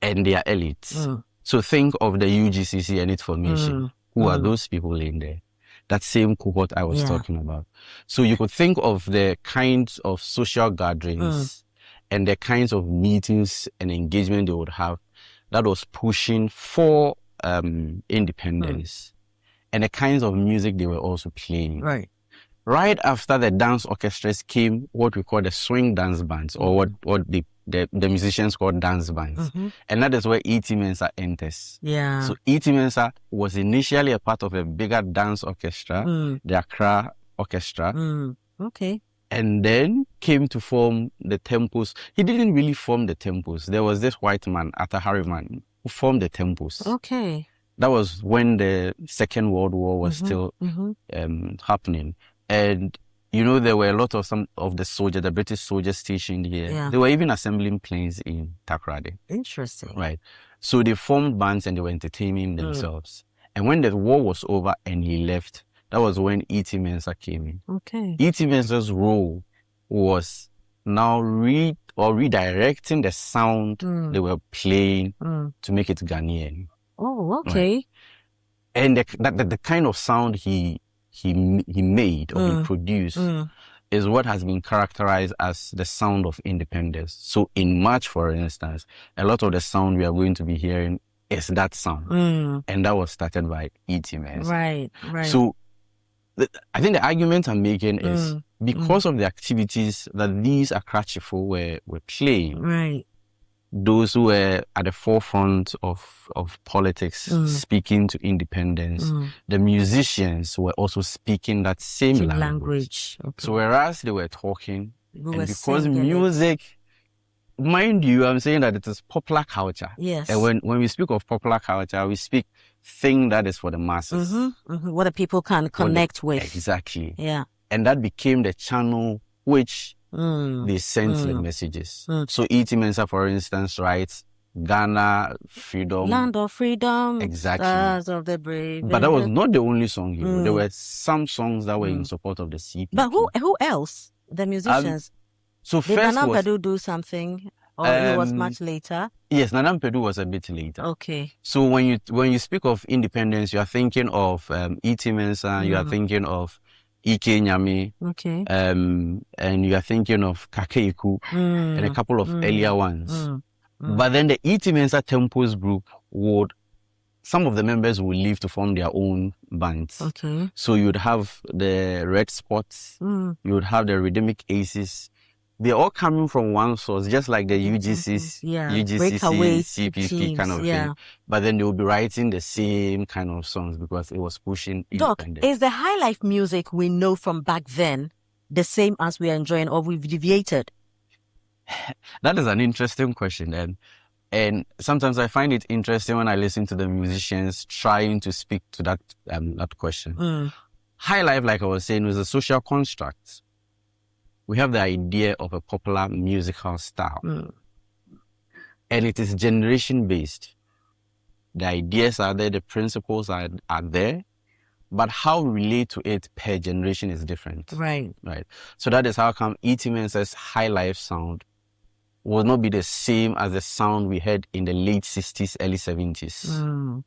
And their elites. So think of the UGCC and its formation. Who are those people in there? That same cohort I was talking about. So you could think of the kinds of social gatherings and the kinds of meetings and engagement they would have that was pushing for independence and the kinds of music they were also playing. Right after the dance orchestras came what we call the swing dance bands, or what the musicians call dance bands. And that is where E.T. Mensah enters. So E.T. Mensah was initially a part of a bigger dance orchestra, the Accra Orchestra. Okay. And then came to form the tempos. He didn't really form the tempos. There was this white man, Atta Harriman, who formed the tempos. Okay. That was when the Second World War was still happening. And, there were a lot of some of the soldiers, the British soldiers stationed here. They were even assembling planes in Takoradi. Interesting. Right. So they formed bands and they were entertaining themselves. And when the war was over and he left, that was when E.T. Mensah came in. Okay. E.T. Mensah's role was now redirecting the sound they were playing to make it Ghanaian. Oh, okay. Right? And the kind of sound he made or he produced is what has been characterized as the sound of independence. So in March, for instance, a lot of the sound we are going to be hearing is that sound. And that was started by E.T. Mensah. Right. So I think the argument I'm making is because of the activities that these Akrachifo were playing, those who were at the forefront of politics, speaking to independence, the musicians were also speaking that same language. Okay. So whereas they were talking, and because music, mind you, I'm saying that it is popular culture. Yes. And when we speak of popular culture, we speak thing that is for the masses. What the people can connect with. Exactly. Yeah. And that became the channel which they sent the messages. So E.T. Mensah, for instance, writes, Ghana, freedom. Land of freedom. Exactly. Stars of the brave. But that was not the only song he wrote. There were some songs that were in support of the CIti. But who else? The musicians? So Did first Nana was... Badu do something? Or it was much later? Yes, Nana Mpedu was a bit later. Okay. So when you speak of independence, you are thinking of E.T. Mensah, you are thinking of Ike Nyame, okay, and you are thinking of Kakeiku and a couple of earlier ones. But then the E.T. Mensah Tempos group some of the members would leave to form their own bands. Okay. So you'd have the Red Spots, you would have the Rhythmic Aces. They're all coming from one source, just like the UGCs, UGCC, CPP kind of thing. But then they will be writing the same kind of songs because it was pushing Doc, independence. is the high life music we know from back then the same as we are enjoying, or we've deviated? That is an interesting question. And sometimes I find it interesting when I listen to the musicians trying to speak to that question. High life, like I was saying, was a social construct. We have the idea of a popular musical style. And it is generation based. The ideas are there, the principles are there, but how we relate to it per generation is different. Right. So that is how come E.T. Mensah's high life sound will not be the same as the sound we heard in the late 60s, early 70s.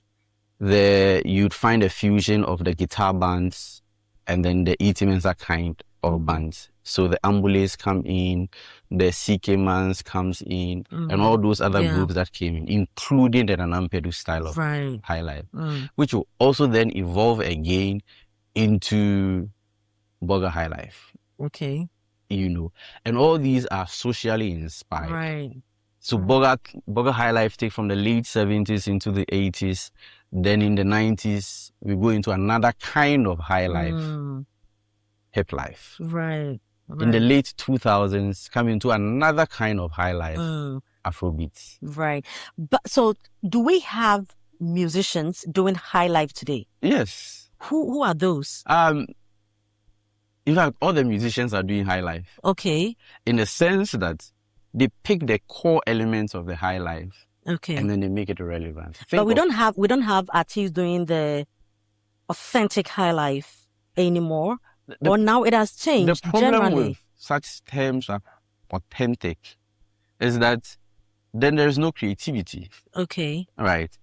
You'd find a fusion of the guitar bands and then the E.T. Mensah kind of bands. So the Ambules come in, the CK Mans comes in, and all those other groups that came in, including the Nana Mpedu style of high life, which will also then evolve again into Burger High Life. Okay. And all these are socially inspired. Right. So Burger High Life take from the late 70s into the 80s. Then in the 90s, we go into another kind of high life, hip life. Right. In the late 2000s, come into another kind of high life, Afrobeats. Right. But so do we have musicians doing high life today? Yes. Who are those? In fact, all the musicians are doing high life. Okay. In the sense that they pick the core elements of the high life. Okay. And then they make it relevant. But we don't have artists doing the authentic high life anymore. Or now it has changed. The problem generally with such terms as authentic is that then there's no creativity. Okay. Right.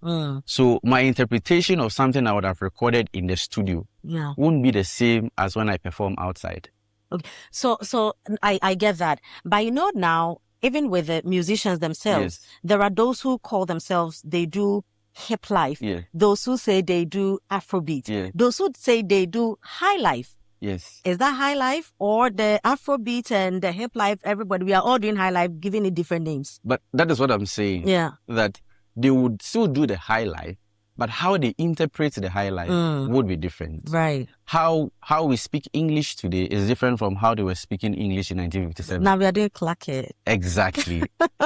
So my interpretation of something I would have recorded in the studio won't be the same as when I perform outside. Okay. So I get that. But now, even with the musicians themselves, there are those who call themselves, they do hip life. Those who say they do Afrobeat. Those who say they do high life. Yes. Is that high life or the Afrobeat and the hip life? Everybody, we are all doing high life, giving it different names. But that is what I'm saying. Yeah. That they would still do the high life, but how they interpret the high life would be different. Right. How we speak English today is different from how they were speaking English in 1957. Now we are doing claquet. Exactly.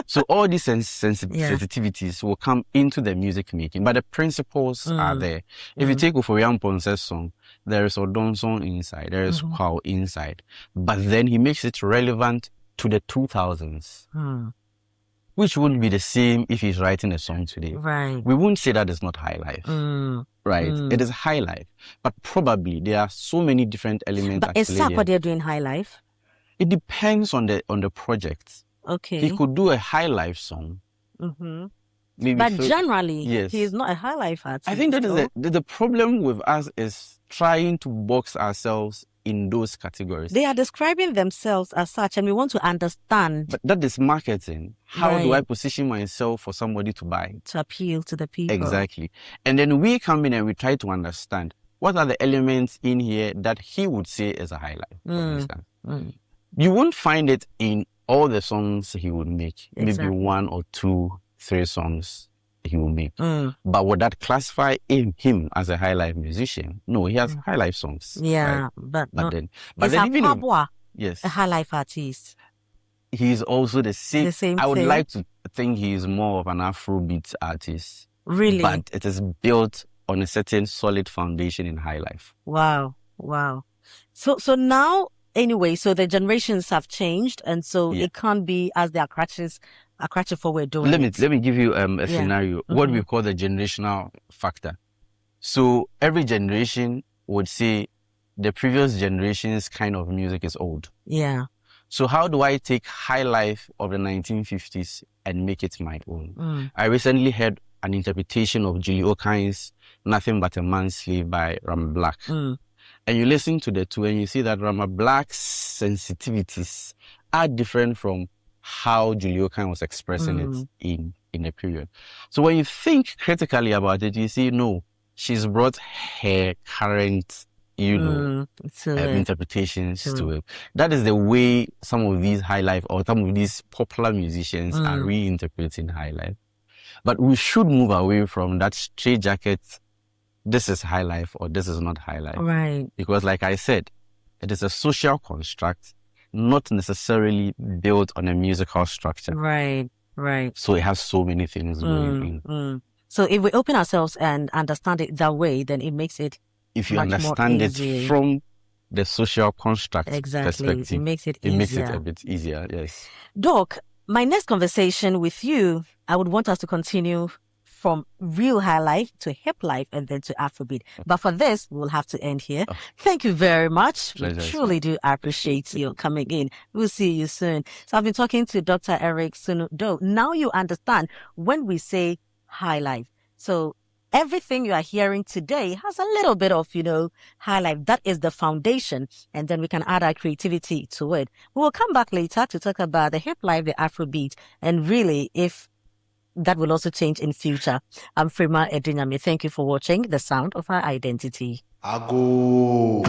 So all these sensitivities will come into the music making, but the principles are there. If you take Oforian Ponce's song, there is Odon song inside, there is Kwao inside, but then he makes it relevant to the 2000s. Which wouldn't be the same if he's writing a song today. Right. We wouldn't say that it's not high life. Right. It is high life. But probably there are so many different elements. But is that what they're doing high life? It depends on the project. Okay. He could do a high life song. Maybe but generally, yes, he's not a high life artist. I think that is the problem with us is trying to box ourselves in those categories. They are describing themselves as such, and we want to understand. But that is marketing. How do I position myself for somebody to buy? To appeal to the people. Exactly. And then we come in and we try to understand what are the elements in here that he would say is a highlight, for instance. You won't find it in all the songs he would make. Exactly. Maybe 1 or 2, 3 songs he will make. But would that classify him as a high life musician? No, he has high life songs. Yeah, right? but then even yes, a high life artist. He's also the same. I would like to think he is more of an Afrobeat artist. Really? But it is built on a certain solid foundation in high life. Wow. So now, anyway, so the generations have changed, and so it can't be as the Akrache we're doing. Let me give you a scenario. What we call the generational factor. So every generation would say the previous generation's kind of music is old. Yeah. So how do I take high life of the 1950s and make it my own? I recently heard an interpretation of Julie Okai's Nothing But a Man's Slave by Rama Black. And you listen to the two and you see that Rama Black's sensitivities are different from how Julie Okai was expressing it in a period. So when you think critically about it, you see, no, she's brought her current interpretations to it. That is the way some of these high life or some of these popular musicians are reinterpreting high life. But we should move away from that straight jacket, this is high life or this is not high life. Right. Because like I said, it is a social construct, not necessarily built on a musical structure. Right. So it has so many things going in. So if we open ourselves and understand it that way, then it makes it if you much understand more it easy. from the social construct perspective, it makes it easier. It makes it a bit easier, yes. Doc, my next conversation with you, I would want us to continue from real high life to hip life and then to Afrobeat. But for this, we'll have to end here. Thank you very much. Pleasure. We truly do appreciate you coming in. We'll see you soon. So I've been talking to Dr. Eric Sunu-Do. Now you understand when we say high life. So everything you are hearing today has a little bit of, high life. That is the foundation. And then we can add our creativity to it. We will come back later to talk about the hip life, the Afrobeat, and really if that will also change in future. I'm Frima Edinyame. Thank you for watching The Sound of Our Identity. Ago.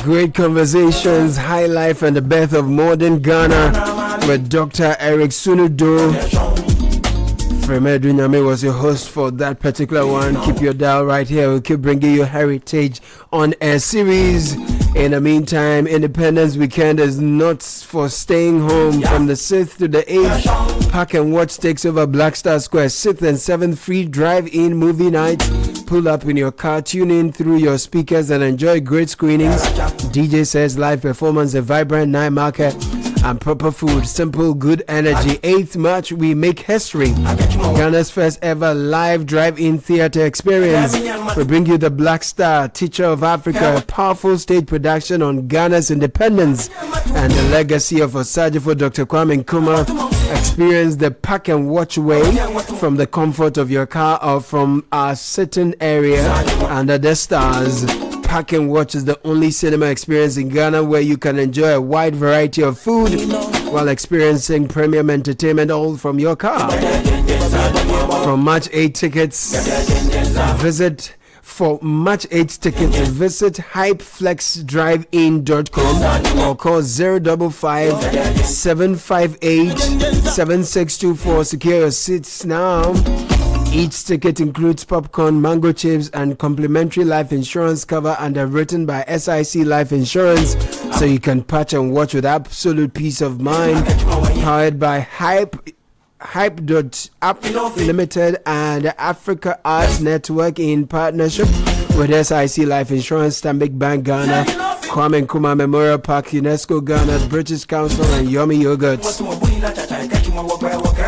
Great conversations, high life and the birth of modern Ghana with Dr. Eric Sunu-Do. Frema Edinyame was your host for that particular one. Keep your dial right here. We'll keep bringing you Heritage on Air series. In the meantime, Independence Weekend is not for staying home. From the 6th to the 8th, Pack and Watch takes over Black Star Square. 6th and 7th, free drive-in movie night. Pull up in your car, tune in through your speakers and enjoy great screenings. DJ says live performance, a vibrant night market, and proper food, simple, good energy. 8th March, we make history. Ghana's first ever live drive-in theater experience. We bring you the Black Star, Teacher of Africa, a powerful stage production on Ghana's independence and the legacy of Osajifo Dr. Kwame Nkrumah. Experience the Pack and Watch way from the comfort of your car or from our sitting area under the stars. Pack and Watch is the only cinema experience in Ghana where you can enjoy a wide variety of food while experiencing premium entertainment all from your car. From March 8 tickets, for March 8 tickets, visit hypeflexdrivein.com or call 055 758 7624. Secure your seats now. Each ticket includes popcorn, mango chips, and complimentary life insurance cover underwritten by CIti Life Insurance, so you can patch and watch with absolute peace of mind. Powered by Hype.app Limited and Africa Arts Network in partnership with CIti Life Insurance, Stanbic Bank Ghana, Kwame Nkrumah Memorial Park, UNESCO Ghana, British Council, and Yomi Yogurt.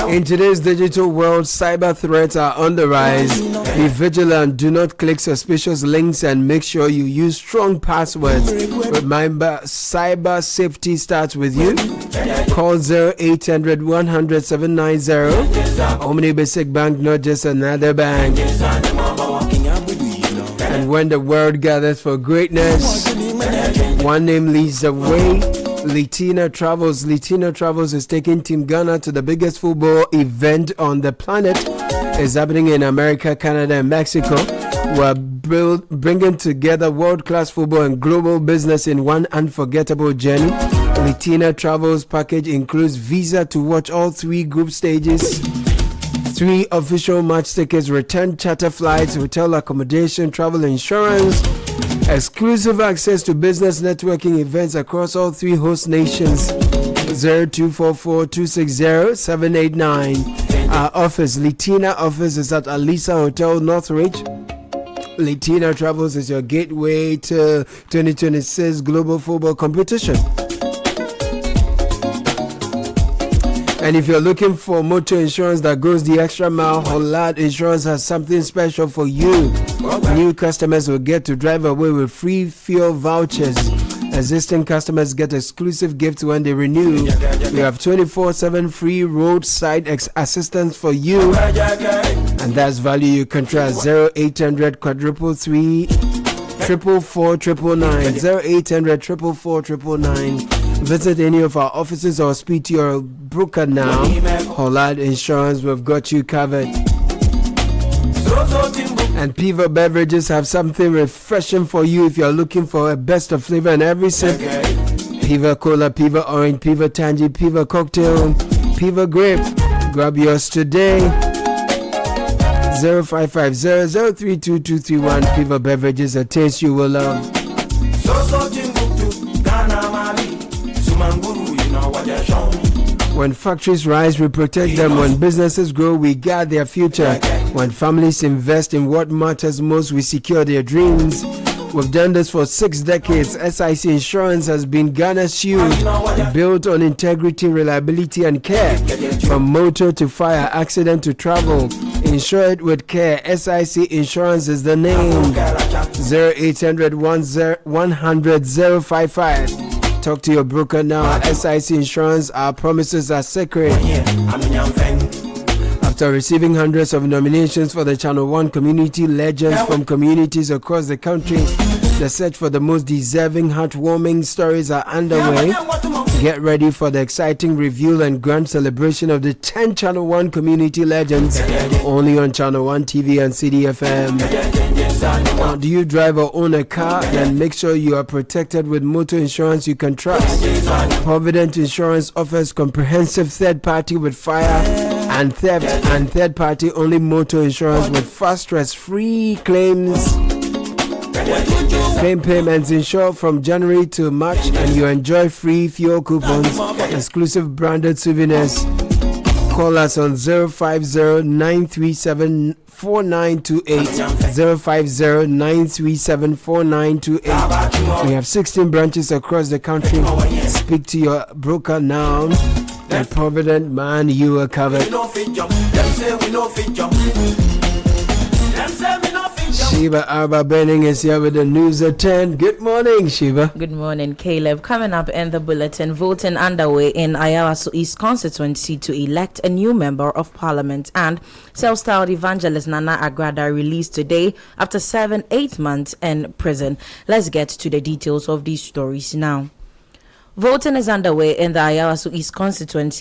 In today's digital world, cyber threats are on the rise. Be vigilant, do not click suspicious links, and make sure you use strong passwords. Remember, cyber safety starts with you. Call 0800 100 790. Omni Basic Bank, not just another bank. And when the world gathers for greatness, one name leads the way. Litina Travels. Litina Travels is taking Team Ghana to the biggest football event on the planet. It's happening in America, Canada, and Mexico. We're bringing together world-class football and global business in one unforgettable journey. Litina Travels package includes visa to watch all 3 group stages, 3 official match tickets, return charter flights, hotel accommodation, travel insurance, exclusive access to business networking events across all 3 host nations. 0244 260 789. Our office, Litina office, is at Alisa Hotel, Northridge. Litina Travels is your gateway to 2026 global football competition. And if you're looking for motor insurance that goes the extra mile, Hollad Insurance has something special for you. New customers will get to drive away with free fuel vouchers. Existing customers get exclusive gifts when they renew. We have 24/7 free roadside assistance for you. And that's value you can trust. 0800 333 444 0800 444 Visit any of our offices or speak to your broker now. Hollad Insurance, we've got you covered. And Piva Beverages have something refreshing for you if you're looking for a best of flavor in every sip. Piva Cola, Piva Orange, Piva Tangy, Piva Cocktail, Piva Grape. Grab yours today. 0550-032231. Piva Beverages, a taste you will love. When factories rise, we protect them. When businesses grow, we guard their future. When families invest in what matters most, we secure their dreams. We've done this for 6 decades. SIC Insurance has been Ghana's shield, built on integrity, reliability, and care. From motor to fire, accident to travel, insure it with care. SIC Insurance is the name. 0800 100 055. Talk to your broker now. SIC Insurance, our promises are sacred. After receiving hundreds of nominations for the Channel 1 Community Legends from communities across the country, the search for the most deserving heartwarming stories are underway. Get ready for the exciting reveal and grand celebration of the 10 Channel 1 Community Legends, only on Channel 1 TV and CIti FM. Now, do you drive or own a car? Then make sure you are protected with motor insurance you can trust. Provident Insurance offers comprehensive third-party with fire and theft and third-party only motor insurance with fast, stress-free claims. Claim payments ensure from January to March, and you enjoy free fuel coupons, exclusive branded souvenirs. Call us on 050-937-4928, 050-937-4928. We have 16 branches across the country. Speak to your broker now. The Provident man, you are covered. Sheba Arba Benning is here with the news at 10. Good morning, Sheba. Good morning, Caleb. Coming up in the bulletin, voting underway in Ayawaso East constituency to elect a new member of parliament, and self-styled evangelist Nana Agrada released today after 7-8 months in prison. Let's get to the details of these stories now. Voting is underway in the Ayawaso East constituency